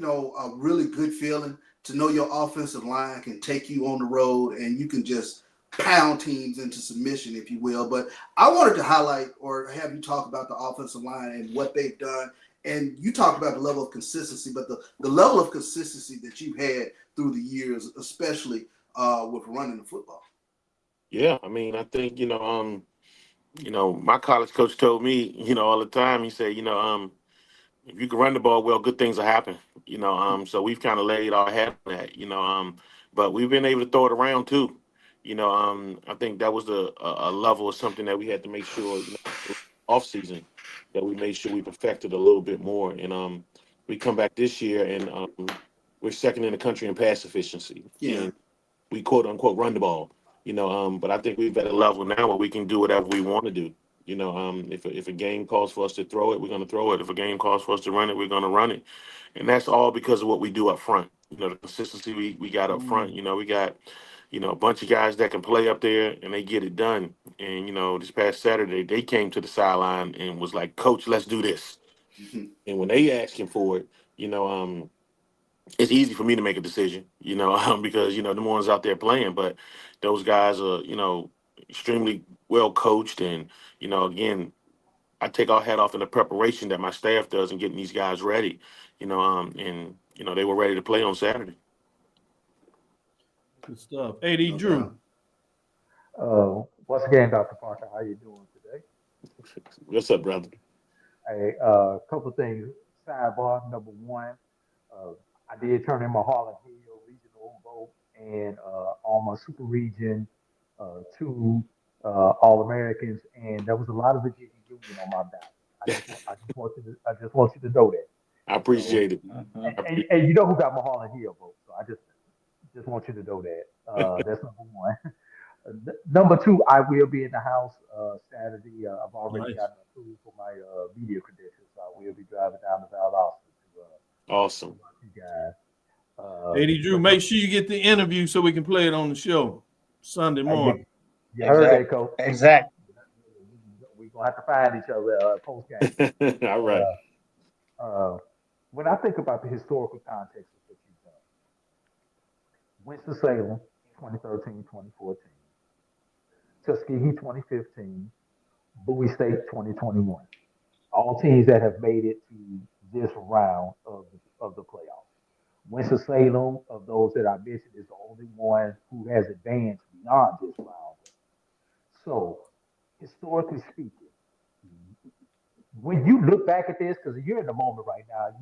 a really good feeling to know your offensive line can take you on the road and you can just pound teams into submission, if you will. But I wanted to highlight or have you talk about the offensive line and what they've done. And you talked about the level of consistency, but the level of consistency that you've had through the years, especially with running the football. Yeah, I mean, I think my college coach told me, all the time. He said, if you can run the ball well, good things will happen. So we've kind of laid our hat on that. But we've been able to throw it around too. I think that was a level of something that we had to make sure off season that we made sure we perfected a little bit more. And we come back this year and we're second in the country in pass efficiency. Yeah. And we quote unquote run the ball. But I think we've at a level now where we can do whatever we want to do. If a game calls for us to throw it, we're going to throw it. If a game calls for us to run it, we're going to run it. And that's all because of what we do up front. The consistency we got up front. We got, a bunch of guys that can play up there and they get it done. And, this past Saturday, they came to the sideline and was like, Coach, let's do this. Mm-hmm. And when they asking for it, it's easy for me to make a decision, because, the ones out there playing, but those guys are, extremely well coached. And, again, I take our hat off in the preparation that my staff does in getting these guys ready, and, they were ready to play on Saturday. Good stuff. AD Drew. Once again, Dr. Parker, how you doing today? What's up, brother? A couple of things. Sidebar number one, I did turn in my Harlan Hill regional vote and on my super region, 2 All-Americans, and there was a lot of Virginia Union on my ballot. I just want you to know that. I appreciate it. And you know who got my Harlan Hill vote, so I just want you to know that. That's number one. Number 2, I will be in the house Saturday. I've already gotten approved for my media credentials, so I will be driving down to Valdosta to awesome. watch you guys. AD Drew, make sure you get the interview so we can play it on the show Sunday morning. You heard that, Coach. Exactly. We're going to have to find each other post-game. All right. When I think about the historical context of what you've done, Winston-Salem, 2013, 2014. Tuskegee 2015, Bowie State 2021. All teams that have made it to this round of the playoffs. Winston-Salem, of those that I mentioned, is the only one who has advanced beyond this round. So, historically speaking, when you look back at this, because you're in the moment right now,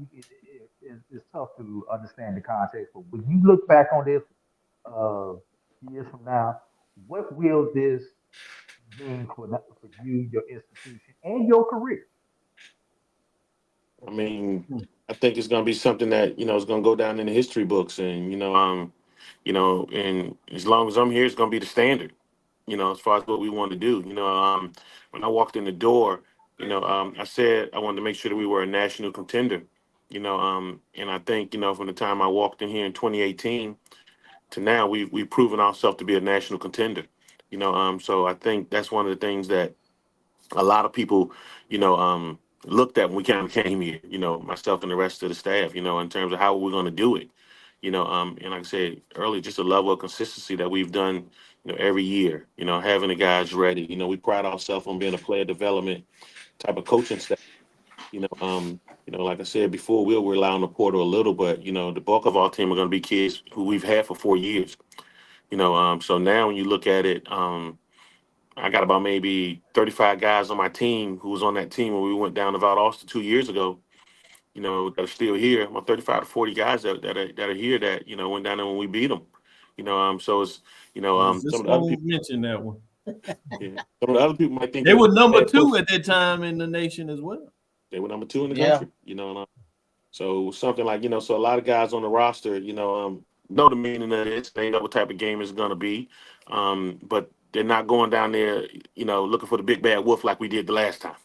it's tough to understand the context, but when you look back on this years from now, what will this mean for you, your institution, and your career? I mean, I think it's going to be something that, is going to go down in the history books. And, and as long as I'm here, it's going to be the standard, as far as what we want to do. When I walked in the door, I said I wanted to make sure that we were a national contender, and I think, from the time I walked in here in 2018 to now, we've proven ourselves to be a national contender, so I think that's one of the things that a lot of people, looked at when we kind of came here, myself and the rest of the staff, in terms of how we're going to do it, and like I said earlier, just a level of consistency that we've done, every year, having the guys ready. We pride ourselves on being a player development type of coaching staff. Like I said before, we'll rely on the portal a little, but the bulk of our team are going to be kids who we've had for 4 years. So now when you look at it, I got about maybe 35 guys on my team who was on that team when we went down to Valdosta 2 years ago, that are still here. About 35 to 40 guys that are here that, went down there when we beat them. So it's, Just some of the other won't people, mention that one. yeah, some of the other people might think They that were number bad 2 coach. at that time in the nation as well. They were number 2 in the Yeah. country, so something like, so a lot of guys on the roster, know the meaning of this. They know what type of game it's going to be. But they're not going down there, looking for the big bad wolf like we did the last time.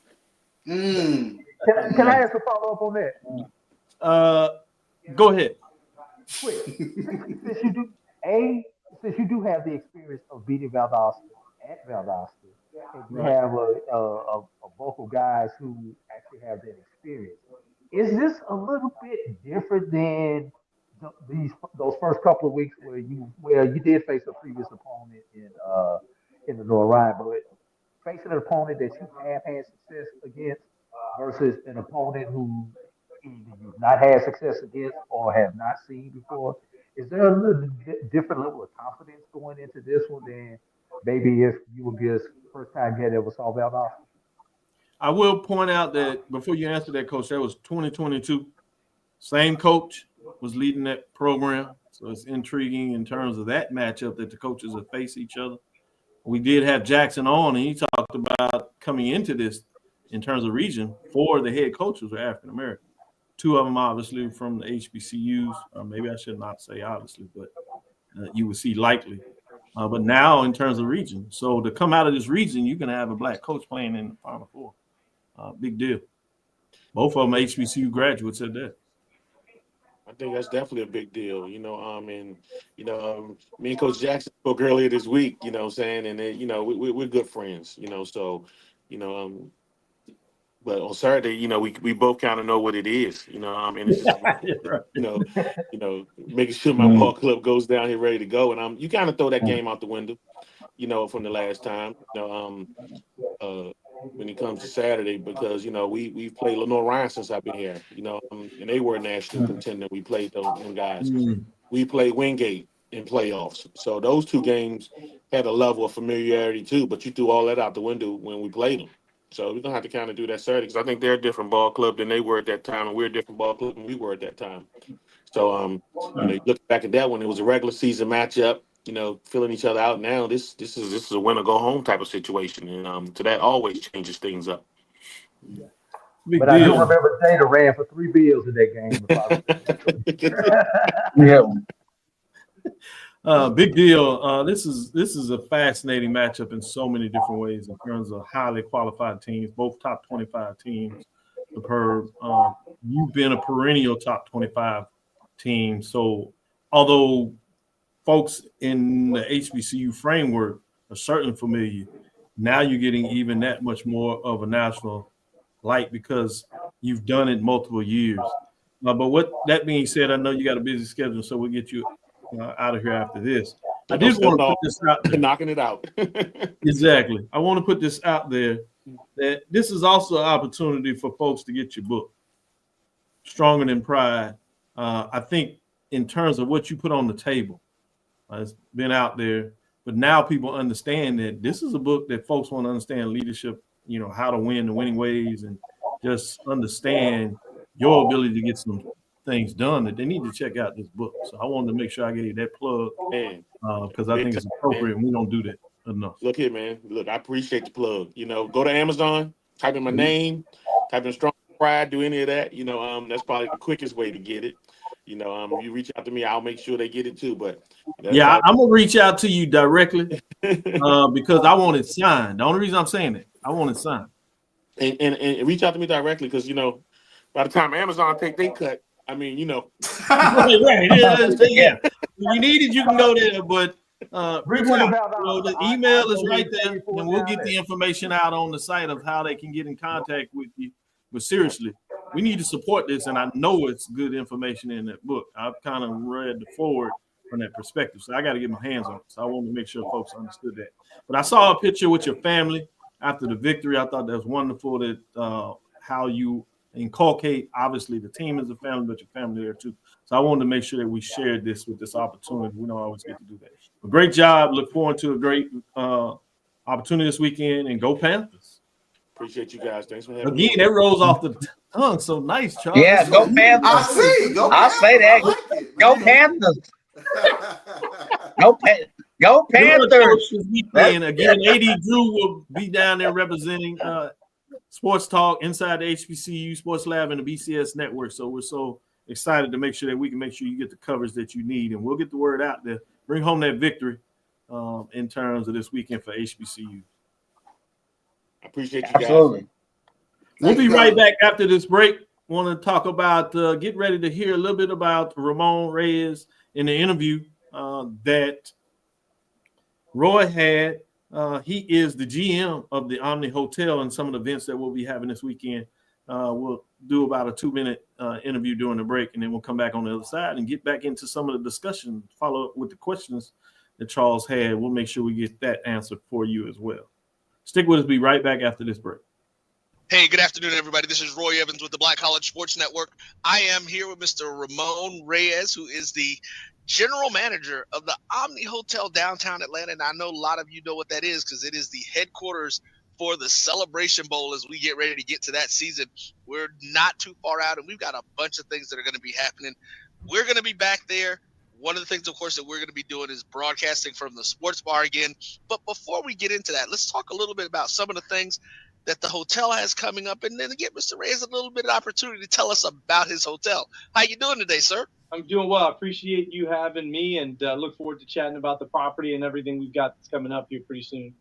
Can I ask a follow up on that? Go ahead. Quick, since you do have the experience of beating Valdosta at Valdosta, and you Right. have a bulk of guys who actually have that experience, is this a little bit different than those first couple of weeks where you did face a previous opponent in the North Ryan, but facing an opponent that you have had success against versus an opponent who either you've not had success against or have not seen before? Is there a little different level of confidence going into this one than maybe if you were just first time guy that ever saw Valdosta? I will point out that before you answer that, Coach, that was 2022. Same coach was leading that program. So it's intriguing in terms of that matchup that the coaches have faced each other. We did have Jackson on, and he talked about coming into this in terms of region. 4 of the head coaches were African American. 2 of them obviously from the HBCUs. Maybe I should not say obviously, but you would see likely. But now in terms of region, so to come out of this region, you can have a black coach playing in the Final Four. Big deal. Both of them HBCU graduates at that. I think that's definitely a big deal, and me and Coach Jackson spoke earlier this week, what I'm saying, and then, we're good friends, so, but on Saturday, we both kind of know what it is, and it's just, Right. making sure my ball club goes down here ready to go, and you kind of throw that game out the window, from the last time, when it comes to Saturday, because we've played Lenore Ryan since I've been here, and they were a national contender. We played them guys. We played Wingate in playoffs, so those 2 games had a level of familiarity too. But you threw all that out the window when we played them. So we're gonna have to kind of do that Saturday, because I think they're a different ball club than they were at that time, and we're a different ball club than we were at that time. So you look back at that when it was a regular season matchup, filling each other out. Now this is a win or go home type of situation, and so that always changes things up. Big But I do deal. remember Jada ran for 3 bills in that game. Big deal. This is a fascinating matchup in so many different ways in terms of highly qualified teams, both top 25 teams. Superb. You've been a perennial top 25 team. So although folks in the HBCU framework are certainly familiar, now you're getting even that much more of a national light because you've done it multiple years. But with that being said, I know you got a busy schedule, so we'll get you out of here after this. I did want to put this out there. Knocking it out. Exactly. I want to put this out there that this is also an opportunity for folks to get your book, Stronger Than Pride. I think in terms of what you put on the table, it's been out there, but now people understand that this is a book that folks want to understand leadership, how to win, the winning ways, and just understand your ability to get some things done, that they need to check out this book. So I wanted to make sure I gave that plug because I think it's appropriate, and we don't do that enough. Look here, man. Look, I appreciate the plug. Go to Amazon, type in my name, type in Strong Pride, do any of that. That's probably the quickest way to get it. You reach out to me, I'll make sure they get it too. But yeah, I'm gonna reach out to you directly because I want it signed. The only reason I'm saying it, I want it signed. And reach out to me directly because by the time Amazon take their cut, I mean, right. Yeah. If you need it, you can go there, but reach out. The email is right there, and we'll get the information out on the site of how they can get in contact with you. But seriously, we need to support this, and I know it's good information in that book. I've kind of read the forward from that perspective, so I got to get my hands on it. So I wanted to make sure folks understood that. But I saw a picture with your family after the victory. I thought that was wonderful that how you inculcate, obviously, the team is a family, but your family there too. So I wanted to make sure that we shared this with this opportunity. We don't always get to do that. But great job. Look forward to a great opportunity this weekend, and go Panthers. Appreciate you guys. Thanks for having me. Again, that rolls off the tongue so nice, Charles. Yeah, go Panthers. I see. I'll say that. Like go Panthers. Go Panthers. And again, AD Drew will be down there representing Sports Talk inside the HBCU Sports Lab and the BCS Network. So we're so excited to make sure that we can make sure you get the coverage that you need, and we'll get the word out there. Bring home that victory in terms of this weekend for HBCU. I appreciate you Absolutely. guys. We'll be right back after this break. Want to talk about, get ready to hear a little bit about Ramon Reyes in the interview that Roy had. He is the GM of the Omni Hotel and some of the events that we'll be having this weekend. We'll do about a 2-minute interview during the break, and then we'll come back on the other side and get back into some of the discussion, follow up with the questions that Charles had. We'll make sure we get that answered for you as well. Stick with us. Be right back after this break. Hey, good afternoon, everybody. This is Roy Evans with the Black College Sports Network. I am here with Mr. Ramon Reyes, who is the general manager of the Omni Hotel downtown Atlanta. And I know a lot of you know what that is because it is the headquarters for the Celebration Bowl as we get ready to get to that season. We're not too far out, and we've got a bunch of things that are going to be happening. We're going to be back there. One of the things, of course, that we're going to be doing is broadcasting from the sports bar again. But before we get into that, let's talk a little bit about some of the things that the hotel has coming up, and then give Mr. Reyes a little bit of opportunity to tell us about his hotel. How you doing today, sir? I'm doing well. I appreciate you having me, and look forward to chatting about the property and everything we've got that's coming up here pretty soon.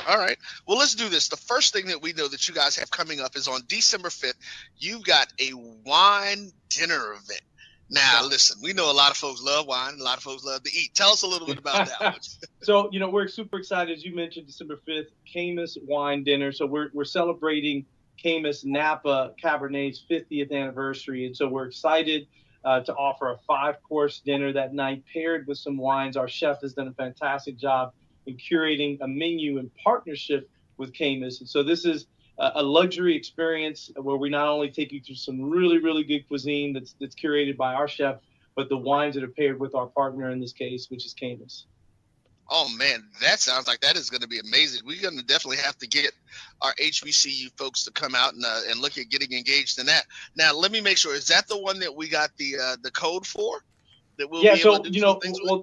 All right. Well, let's do this. The first thing that we know that you guys have coming up is on December 5th. You've got a wine dinner event. Now, listen, we know a lot of folks love wine. A lot of folks love to eat. Tell us a little bit about that one. So, we're super excited. As you mentioned, December 5th, Camus Wine Dinner. So we're celebrating Camus Napa Cabernet's 50th anniversary. And so we're excited to offer a 5-course dinner that night paired with some wines. Our chef has done a fantastic job in curating a menu in partnership with Camus. And so this is a luxury experience where we not only take you through some really, really good cuisine that's curated by our chef, but the wines that are paired with our partner in this case, which is Camus. Oh, man, that sounds like that is going to be amazing. We're going to definitely have to get our HBCU folks to come out and look at getting engaged in that. Now, let me make sure. Is that the one that we got the code for? That we'll be able to do some things with?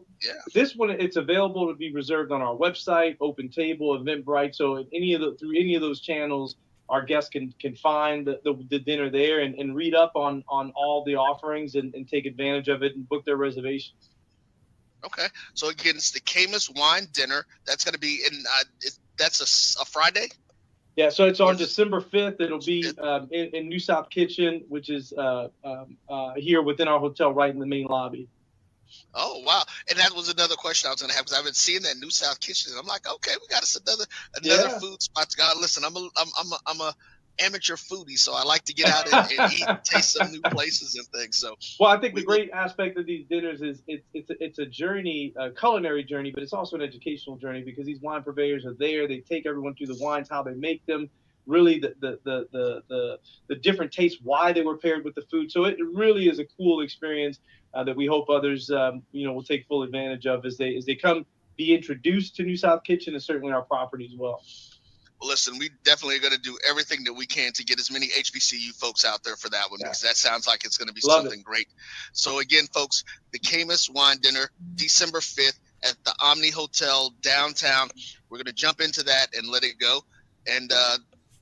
This one, it's available to be reserved on our website, Open Table, Eventbrite. So through any of those channels, our guests can find the dinner there and read up on all the offerings and take advantage of it and book their reservations. Okay. So, again, it's the Camus Wine Dinner. That's going to be that's a Friday? Yeah, so it's on December 5th. It'll be in New South Kitchen, which is here within our hotel right in the main lobby. Oh, wow. And that was another question I was going to have because I've been seeing that New South Kitchen. And I'm like, okay, we got us another food spot. God, listen, I'm a amateur foodie, so I like to get out and eat, taste some new places and things. So, well, I think the great aspect of these dinners is it's a journey, a culinary journey, but it's also an educational journey because these wine purveyors are there. They take everyone through the wines, how they make them, really the different tastes, why they were paired with the food. So it really is a cool experience that we hope others will take full advantage of as they come be introduced to New South Kitchen and certainly our property as well. Well, listen, we definitely are going to do everything that we can to get as many HBCU folks out there for that one because that sounds like it's going to be something great. So, again, folks, the Camus Wine Dinner, December 5th at the Omni Hotel downtown. We're going to jump into that and let it go. And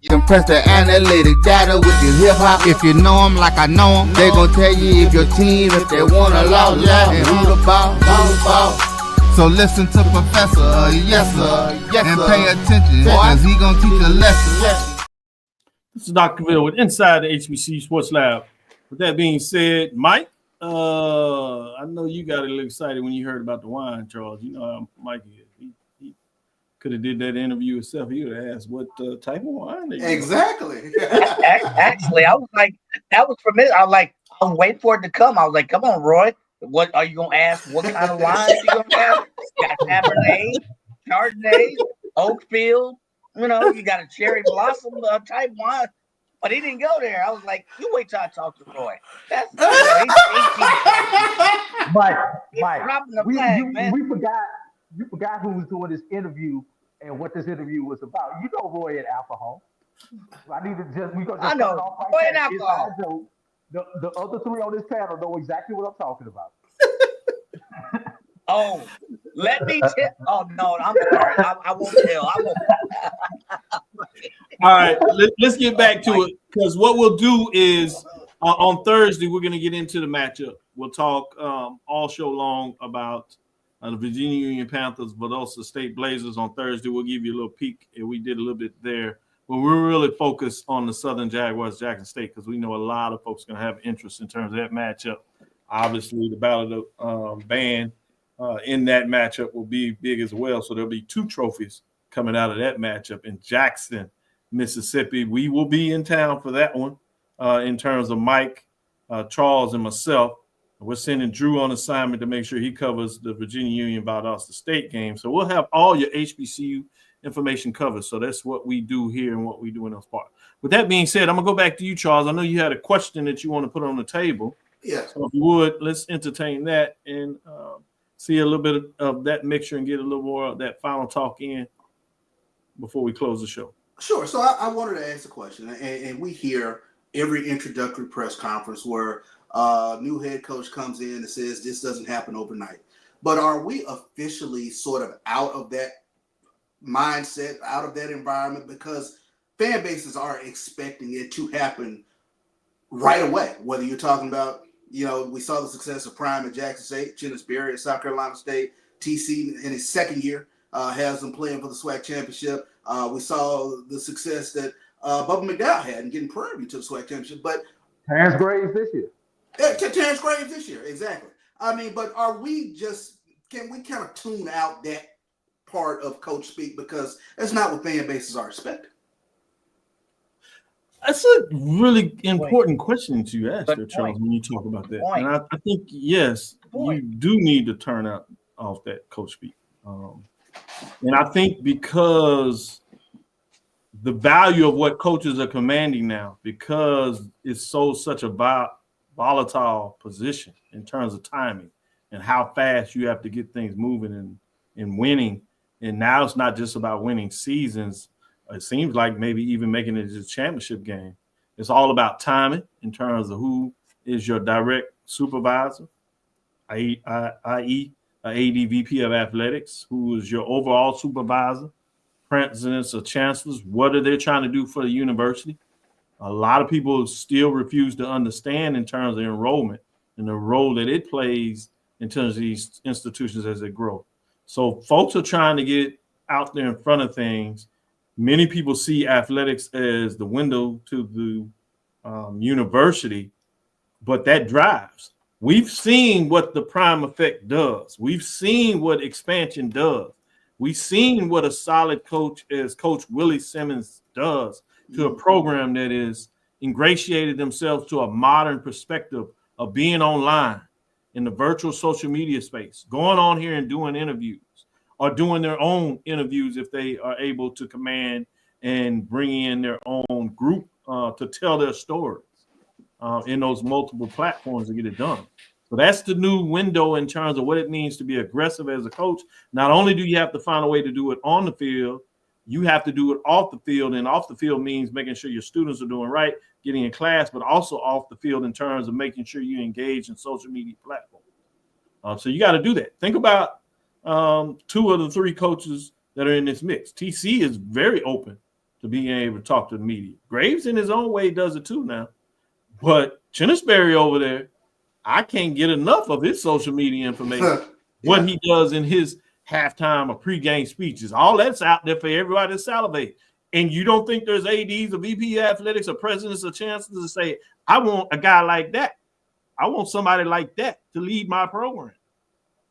Compress the analytic data with your hip hop. If you know them like I know them, they gon' tell you if your team, if they wanna lose, and who the ball. So listen to Professor, yes sir, and pay attention, cause he gon' teach a lesson. This is Dr. Cavil with Inside the HBCU Sports Lab. With that being said, Mike, I know you got a little excited when you heard about the wine, Charles. You know how Mike is. He could have did that interview himself. He would have asked what type of wine they Exactly. Actually, I was like, that was for me. I was waiting for it to come. I was like, come on, Roy. What are you gonna ask? What kind of wine you gonna have? You got Cabernet, Chardonnay, Oakfield. You know, you got a cherry blossom type wine. But he didn't go there. I was like, you wait till I talk to Roy. That's Mike, we forgot. You forgot who was doing this interview and what this interview was about. You know Roy at Alcohol. I need to just I know Roy and Alcohol. The other three on this panel know exactly what I'm talking about. Oh, let me tell. Oh no, I'm sorry. I won't tell. I won't. All right, let's get back to it, because what we'll do is on Thursday we're going to get into the matchup. We'll talk all show long about the Virginia Union Panthers, but also State Blazers on Thursday. We'll give you a little peek, and we did a little bit there. But we're really focused on the Southern Jaguars, Jackson State, because we know a lot of folks are going to have interest in terms of that matchup. Obviously, the Battle of the Band in that matchup will be big as well. So there'll be 2 trophies coming out of that matchup in Jackson, Mississippi. We will be in town for that one in terms of Mike, Charles, and myself. We're sending Drew on assignment to make sure he covers the Virginia Union Valdosta State game. So we'll have all your HBCU information covered. So that's what we do here and what we do in those parts. With that being said, I'm going to go back to you, Charles. I know you had a question that you want to put on the table. Yeah. So if you would, let's entertain that and see a little bit of that mixture and get a little more of that final talk in before we close the show. Sure. So I wanted to ask a question, and we hear every introductory press conference where new head coach comes in and says this doesn't happen overnight. But are we officially sort of out of that mindset, out of that environment? Because fan bases are expecting it to happen right away. Whether you're talking about, we saw the success of Prime at Jackson State, Chennis Berry at South Carolina State, TC in his second year has them playing for the SWAC championship. We saw the success that Bubba McDowell had in getting Prairie View to the SWAC championship. But Terrence Graves this year. Yeah, Terrence Graves this year, exactly. I mean, but can we kind of tune out that part of coach speak, because that's not what fan bases are expecting? That's a really important question that you asked there, Charles, when you talk about that. And I think, yes, you do need to turn off that coach speak. And I think because the value of what coaches are commanding now, because it's such a volatile position in terms of timing and how fast you have to get things moving and winning. And now it's not just about winning seasons. It seems like maybe even making it a championship game. It's all about timing in terms of who is your direct supervisor, i.e. ADVP of athletics, who is your overall supervisor, presidents or chancellors. What are they trying to do for the university? A lot of people still refuse to understand in terms of enrollment and the role that it plays in terms of these institutions as they grow. So folks are trying to get out there in front of things. Many people see athletics as the window to the university, but that drives. We've seen what the prime effect does. We've seen what expansion does. We've seen what a solid coach as Coach Willie Simmons does to a program that is ingratiated themselves to a modern perspective of being online in the virtual social media space, going on here and doing interviews or doing their own interviews if they are able to command and bring in their own group to tell their stories in those multiple platforms to get it done. So that's the new window in terms of what it means to be aggressive as a coach. Not only do you have to find a way to do it on the field, you have to do it off the field. And off the field means making sure your students are doing right, getting in class, but also off the field in terms of making sure you engage in social media platforms. So you got to do that. Think about 2 of the 3 coaches that are in this mix. TC is very open to be able to talk to the media. Graves in his own way does it too now. But Chinnisberry over there, I can't get enough of his social media information. What he does in his halftime or pregame speeches, all that's out there for everybody to salivate. And you don't think there's ADs or VP athletics or presidents or chancellors to say, I want a guy like that. I want somebody like that to lead my program.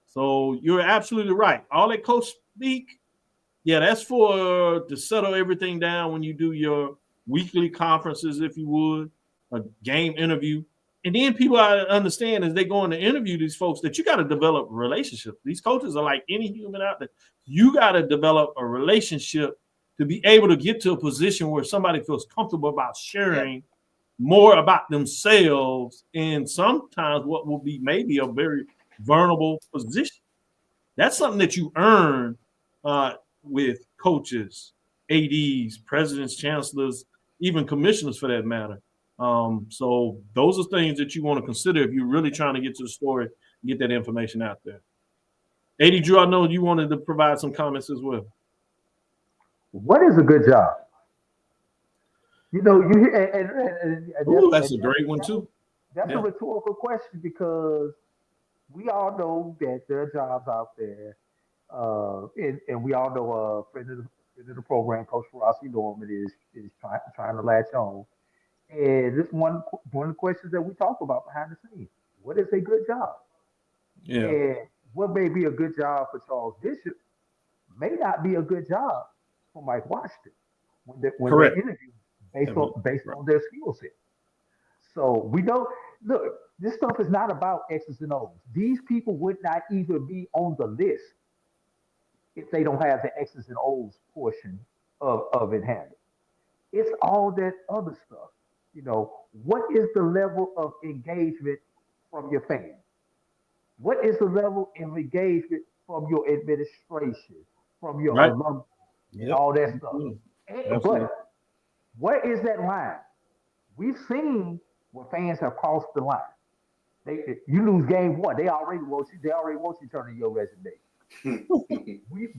So you're absolutely right. All that coach speak, yeah, that's for to settle everything down when you do your weekly conferences, if you would, a game interview. And then people understand as they go in to interview these folks that you got to develop relationships. These coaches are like any human out there. You got to develop a relationship to be able to get to a position where somebody feels comfortable about sharing more about themselves in sometimes what will be maybe a very vulnerable position. That's something that you earn with coaches, ADs, presidents, chancellors, even commissioners for that matter. So those are things that you want to consider if you're really trying to get to the story and get that information out there. AD Drew, I know you wanted to provide some comments as well. What is a good job? You know, you hear, and that's a great one too. That's a rhetorical question because we all know that there are jobs out there, and we all know friend of the program, Coach Rossi Norman is trying to latch on. And this one of the questions that we talk about behind the scenes: what is a good job? Yeah. And what may be a good job for Charles Bishop may not be a good job for Mike Washington when they interview based on their skill set. So we know, look, this stuff is not about X's and O's. These people would not even be on the list if they don't have the X's and O's portion of it handled. It's all that other stuff. You know, what is the level of engagement from your fans? What is the level of engagement from your administration, from your alumni, and all that stuff? But where is that line? We've seen where fans have crossed the line. You lose game one, they already want you. They already want you turning your resume.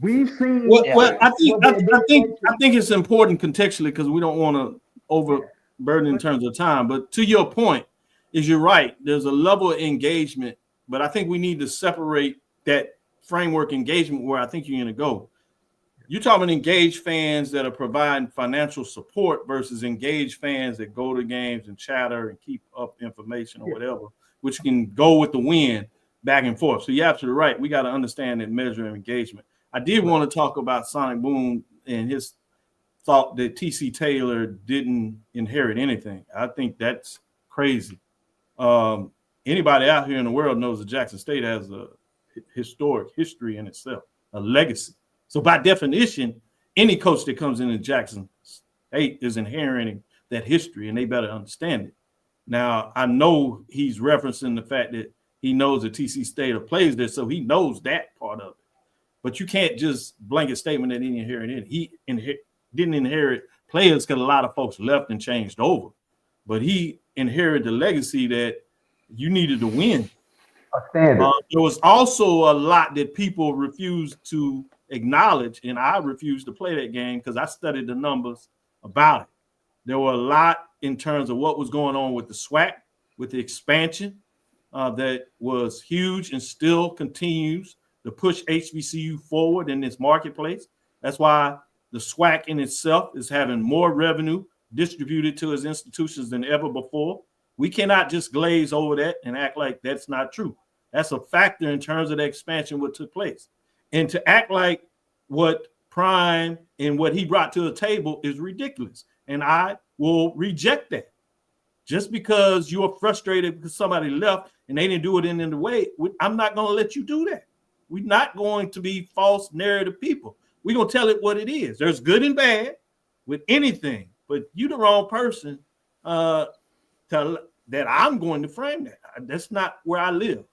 We've seen. Well, I think it's important contextually because we don't want to overburden in terms of time. But to your point, you're right. There's a level of engagement, but I think we need to separate that framework engagement where I think you're going to go. You're talking engaged fans that are providing financial support versus engaged fans that go to games and chatter and keep up information or whatever, which can go with the wind back and forth. So you're absolutely right. We got to understand and measure engagement. I did want to talk about Sonic Boom and his thought that T.C. Taylor didn't inherit anything. I think that's crazy. Anybody out here in the world knows that Jackson State has a historic history in itself, a legacy. So by definition, any coach that comes into Jackson State is inheriting that history, and they better understand it. Now, I know he's referencing the fact that he knows that TC State plays there, so he knows that part of it. But you can't just blanket statement that he inherited. He didn't inherit players because a lot of folks left and changed over. But he inherited the legacy that you needed to win. There was also a lot that people refused to acknowledge, and I refused to play that game because I studied the numbers about it. There were a lot in terms of what was going on with the SWAC, with the expansion that was huge and still continues to push HBCU forward in this marketplace. That's why the SWAC in itself is having more revenue distributed to its institutions than ever before. We cannot just glaze over that and act like that's not true. That's a factor in terms of the expansion what took place. And to act like what Prime and what he brought to the table is ridiculous. And I will reject that. Just because you're frustrated because somebody left and they didn't do it in the way, I'm not going to let you do that. We're not going to be false narrative people. We're going to tell it what it is. There's good and bad with anything, but you're the wrong person that I'm going to frame that. That's not where I live.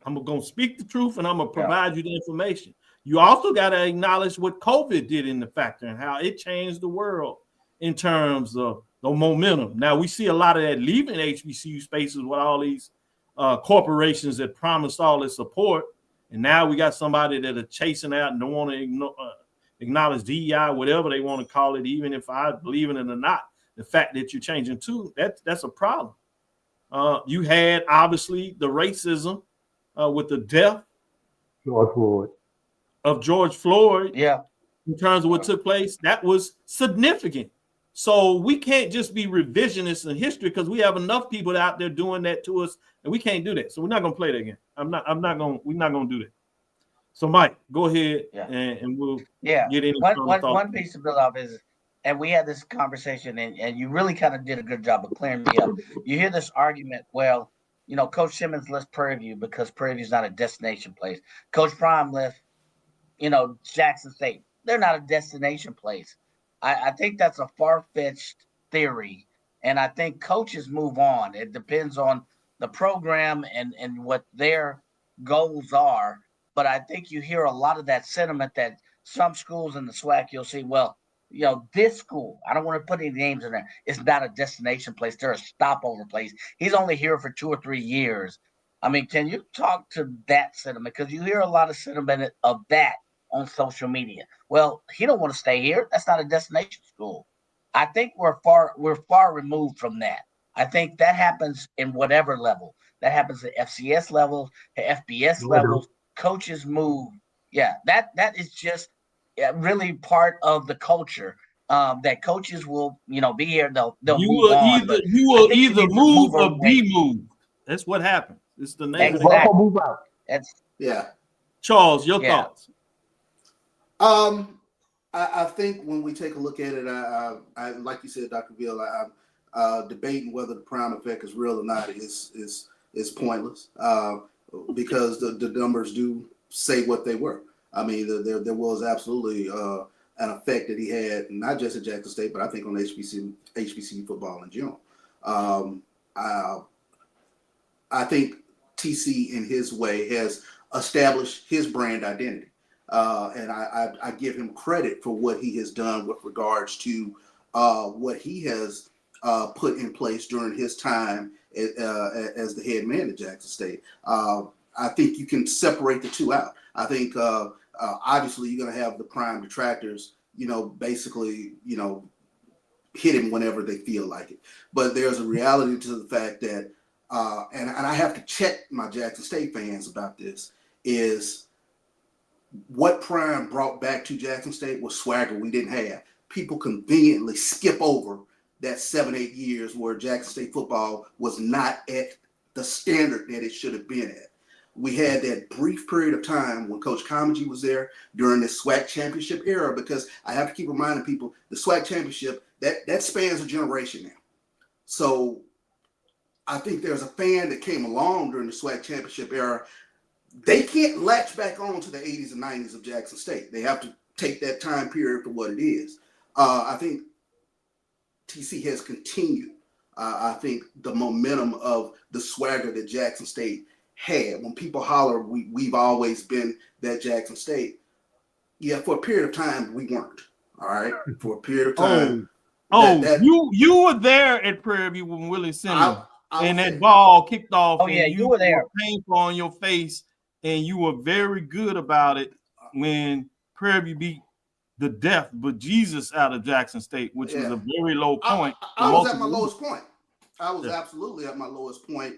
I'm going to speak the truth and I'm going to provide you the information. You also got to acknowledge what COVID did in the factor and how it changed the world in terms of the momentum. Now, we see a lot of that leaving HBCU spaces with all these corporations that promised all this support. And now we got somebody that are chasing out and don't want to acknowledge DEI, whatever they want to call it, even if I believe in it or not. The fact that you're changing too, that's a problem. You had obviously the racism with the death of George Floyd. Yeah. In terms of what took place, that was significant. So we can't just be revisionists in history because we have enough people out there doing that to us, and we can't do that. So we're not gonna play that again. We're not gonna do that. So Mike, go ahead and we'll get in. One piece to build off is, and we had this conversation, and you really kind of did a good job of clearing me up. You hear this argument, well, you know, Coach Simmons left Prairie View because Prairie View is not a destination place. Coach Prime left, you know, Jackson State. They're not a destination place. I think that's a far-fetched theory, and I think coaches move on. It depends on the program and what their goals are. But I think you hear a lot of that sentiment that some schools in the SWAC, you'll see, well, you know, this school, I don't want to put any names in there, it's not a destination place. They're a stopover place. He's only here for 2 or 3 years. I mean, can you talk to that sentiment? Because you hear a lot of sentiment of that on social media. Well, he don't want to stay here. That's not a destination school. I think we're far removed from that. I think that happens in whatever level. That happens at FCS levels, at FBS levels. Coaches move. Yeah, that is just really part of the culture. That coaches will, you know, be here. They'll move on. You will either move or be moved. That's what happens. It's the name of the move out. Charles, your thoughts. I think when we take a look at it, I like you said, Dr. Bill, debating whether the prime effect is real or not is pointless because the numbers do say what they were. I mean, there was absolutely an effect that he had, not just at Jackson State, but I think on HBCU football in general. I think TC in his way has established his brand identity. And I give him credit for what he has done with regards to what he has put in place during his time as the head man at Jackson State. I think you can separate the two out. I think obviously you're going to have the prime detractors, you know, basically, you know, hit him whenever they feel like it. But there's a reality to the fact that, and I have to check my Jackson State fans about this, is what Prime brought back to Jackson State was swagger we didn't have. People conveniently skip over that 7-8 years where Jackson State football was not at the standard that it should have been at. We had that brief period of time when Coach Comedy was there during the SWAC championship era, because I have to keep reminding people the SWAC championship, that spans a generation now. So I think there's a fan that came along during the SWAC championship era. They can't latch back on to the 80s and 90s of Jackson State. They have to take that time period for what it is. I think TC has continued. I think the momentum of the swagger that Jackson State had. When people holler, we've always been that Jackson State. Yeah, for a period of time, we weren't. All right? For a period of time. You were there at Prairie View when Willie Simmons and that ball kicked off. Oh, yeah, you were there. Painful on your face. And you were very good about it when Prairie View beat the death but Jesus out of Jackson State, which was a very low point. I was at my lowest point. I was absolutely at my lowest point.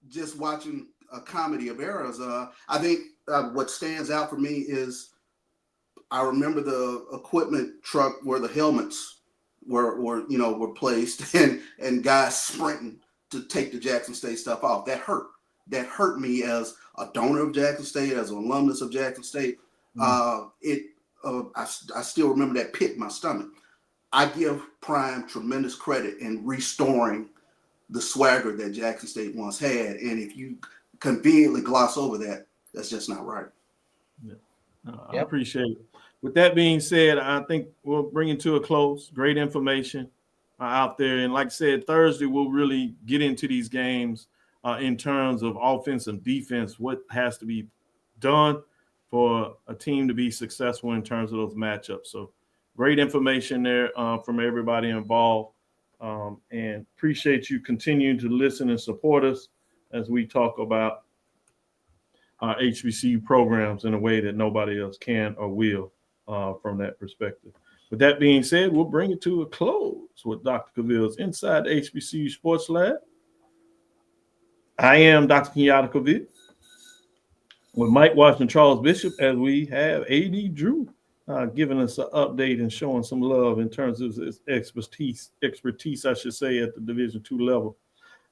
Just watching a comedy of errors. I think what stands out for me is I remember the equipment truck where the helmets were placed and guys sprinting to take the Jackson State stuff off. That hurt. That hurt me as a donor of Jackson State, as an alumnus of Jackson State. I still remember that pit in my stomach. I give Prime tremendous credit in restoring the swagger that Jackson State once had. And if you conveniently gloss over that, that's just not right. I appreciate it. With that being said, I think we'll bring it to a close. Great information out there. And like I said, Thursday, we'll really get into these games in terms of offense and defense, what has to be done for a team to be successful in terms of those matchups. So great information there from everybody involved, and appreciate you continuing to listen and support us as we talk about our HBCU programs in a way that nobody else can or will. from that perspective. With that being said, we'll bring it to a close with Dr. Cavil's Inside the HBCU Sports Lab. I am Dr. Kenyatta Cavil with Mike Washington, Charles Bishop, as we have AD Drew giving us an update and showing some love in terms of his expertise, I should say, at the Division II level.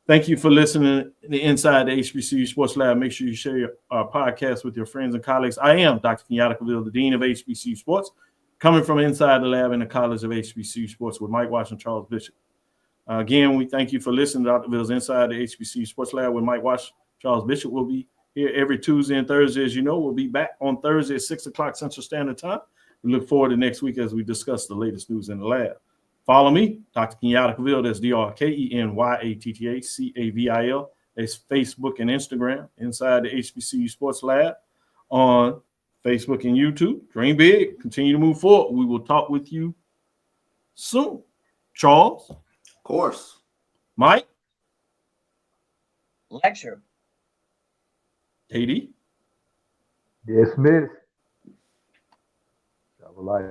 Thank you for listening to the Inside the HBCU Sports Lab. Make sure you share our podcast with your friends and colleagues. I am Dr. Kenyatta Cavil, the Dean of HBCU Sports, coming from inside the lab in the College of HBCU Sports with Mike Washington, Charles Bishop. Again, we thank you for listening to Dr. Cavill's Inside the HBCU Sports Lab with Mike Washington, Charles Bishop. Will be here every Tuesday and Thursday. As you know, we'll be back on Thursday at 6 o'clock Central Standard Time. We look forward to next week as we discuss the latest news in the lab. Follow me, Dr. Kenyatta Cavil. That's DrKenyattaCavil. That's Facebook and Instagram, Inside the HBCU Sports Lab on Facebook and YouTube. Dream big. Continue to move forward. We will talk with you soon. Charles? Of course. Mike? Lecture. AD? Dismiss. Have a life.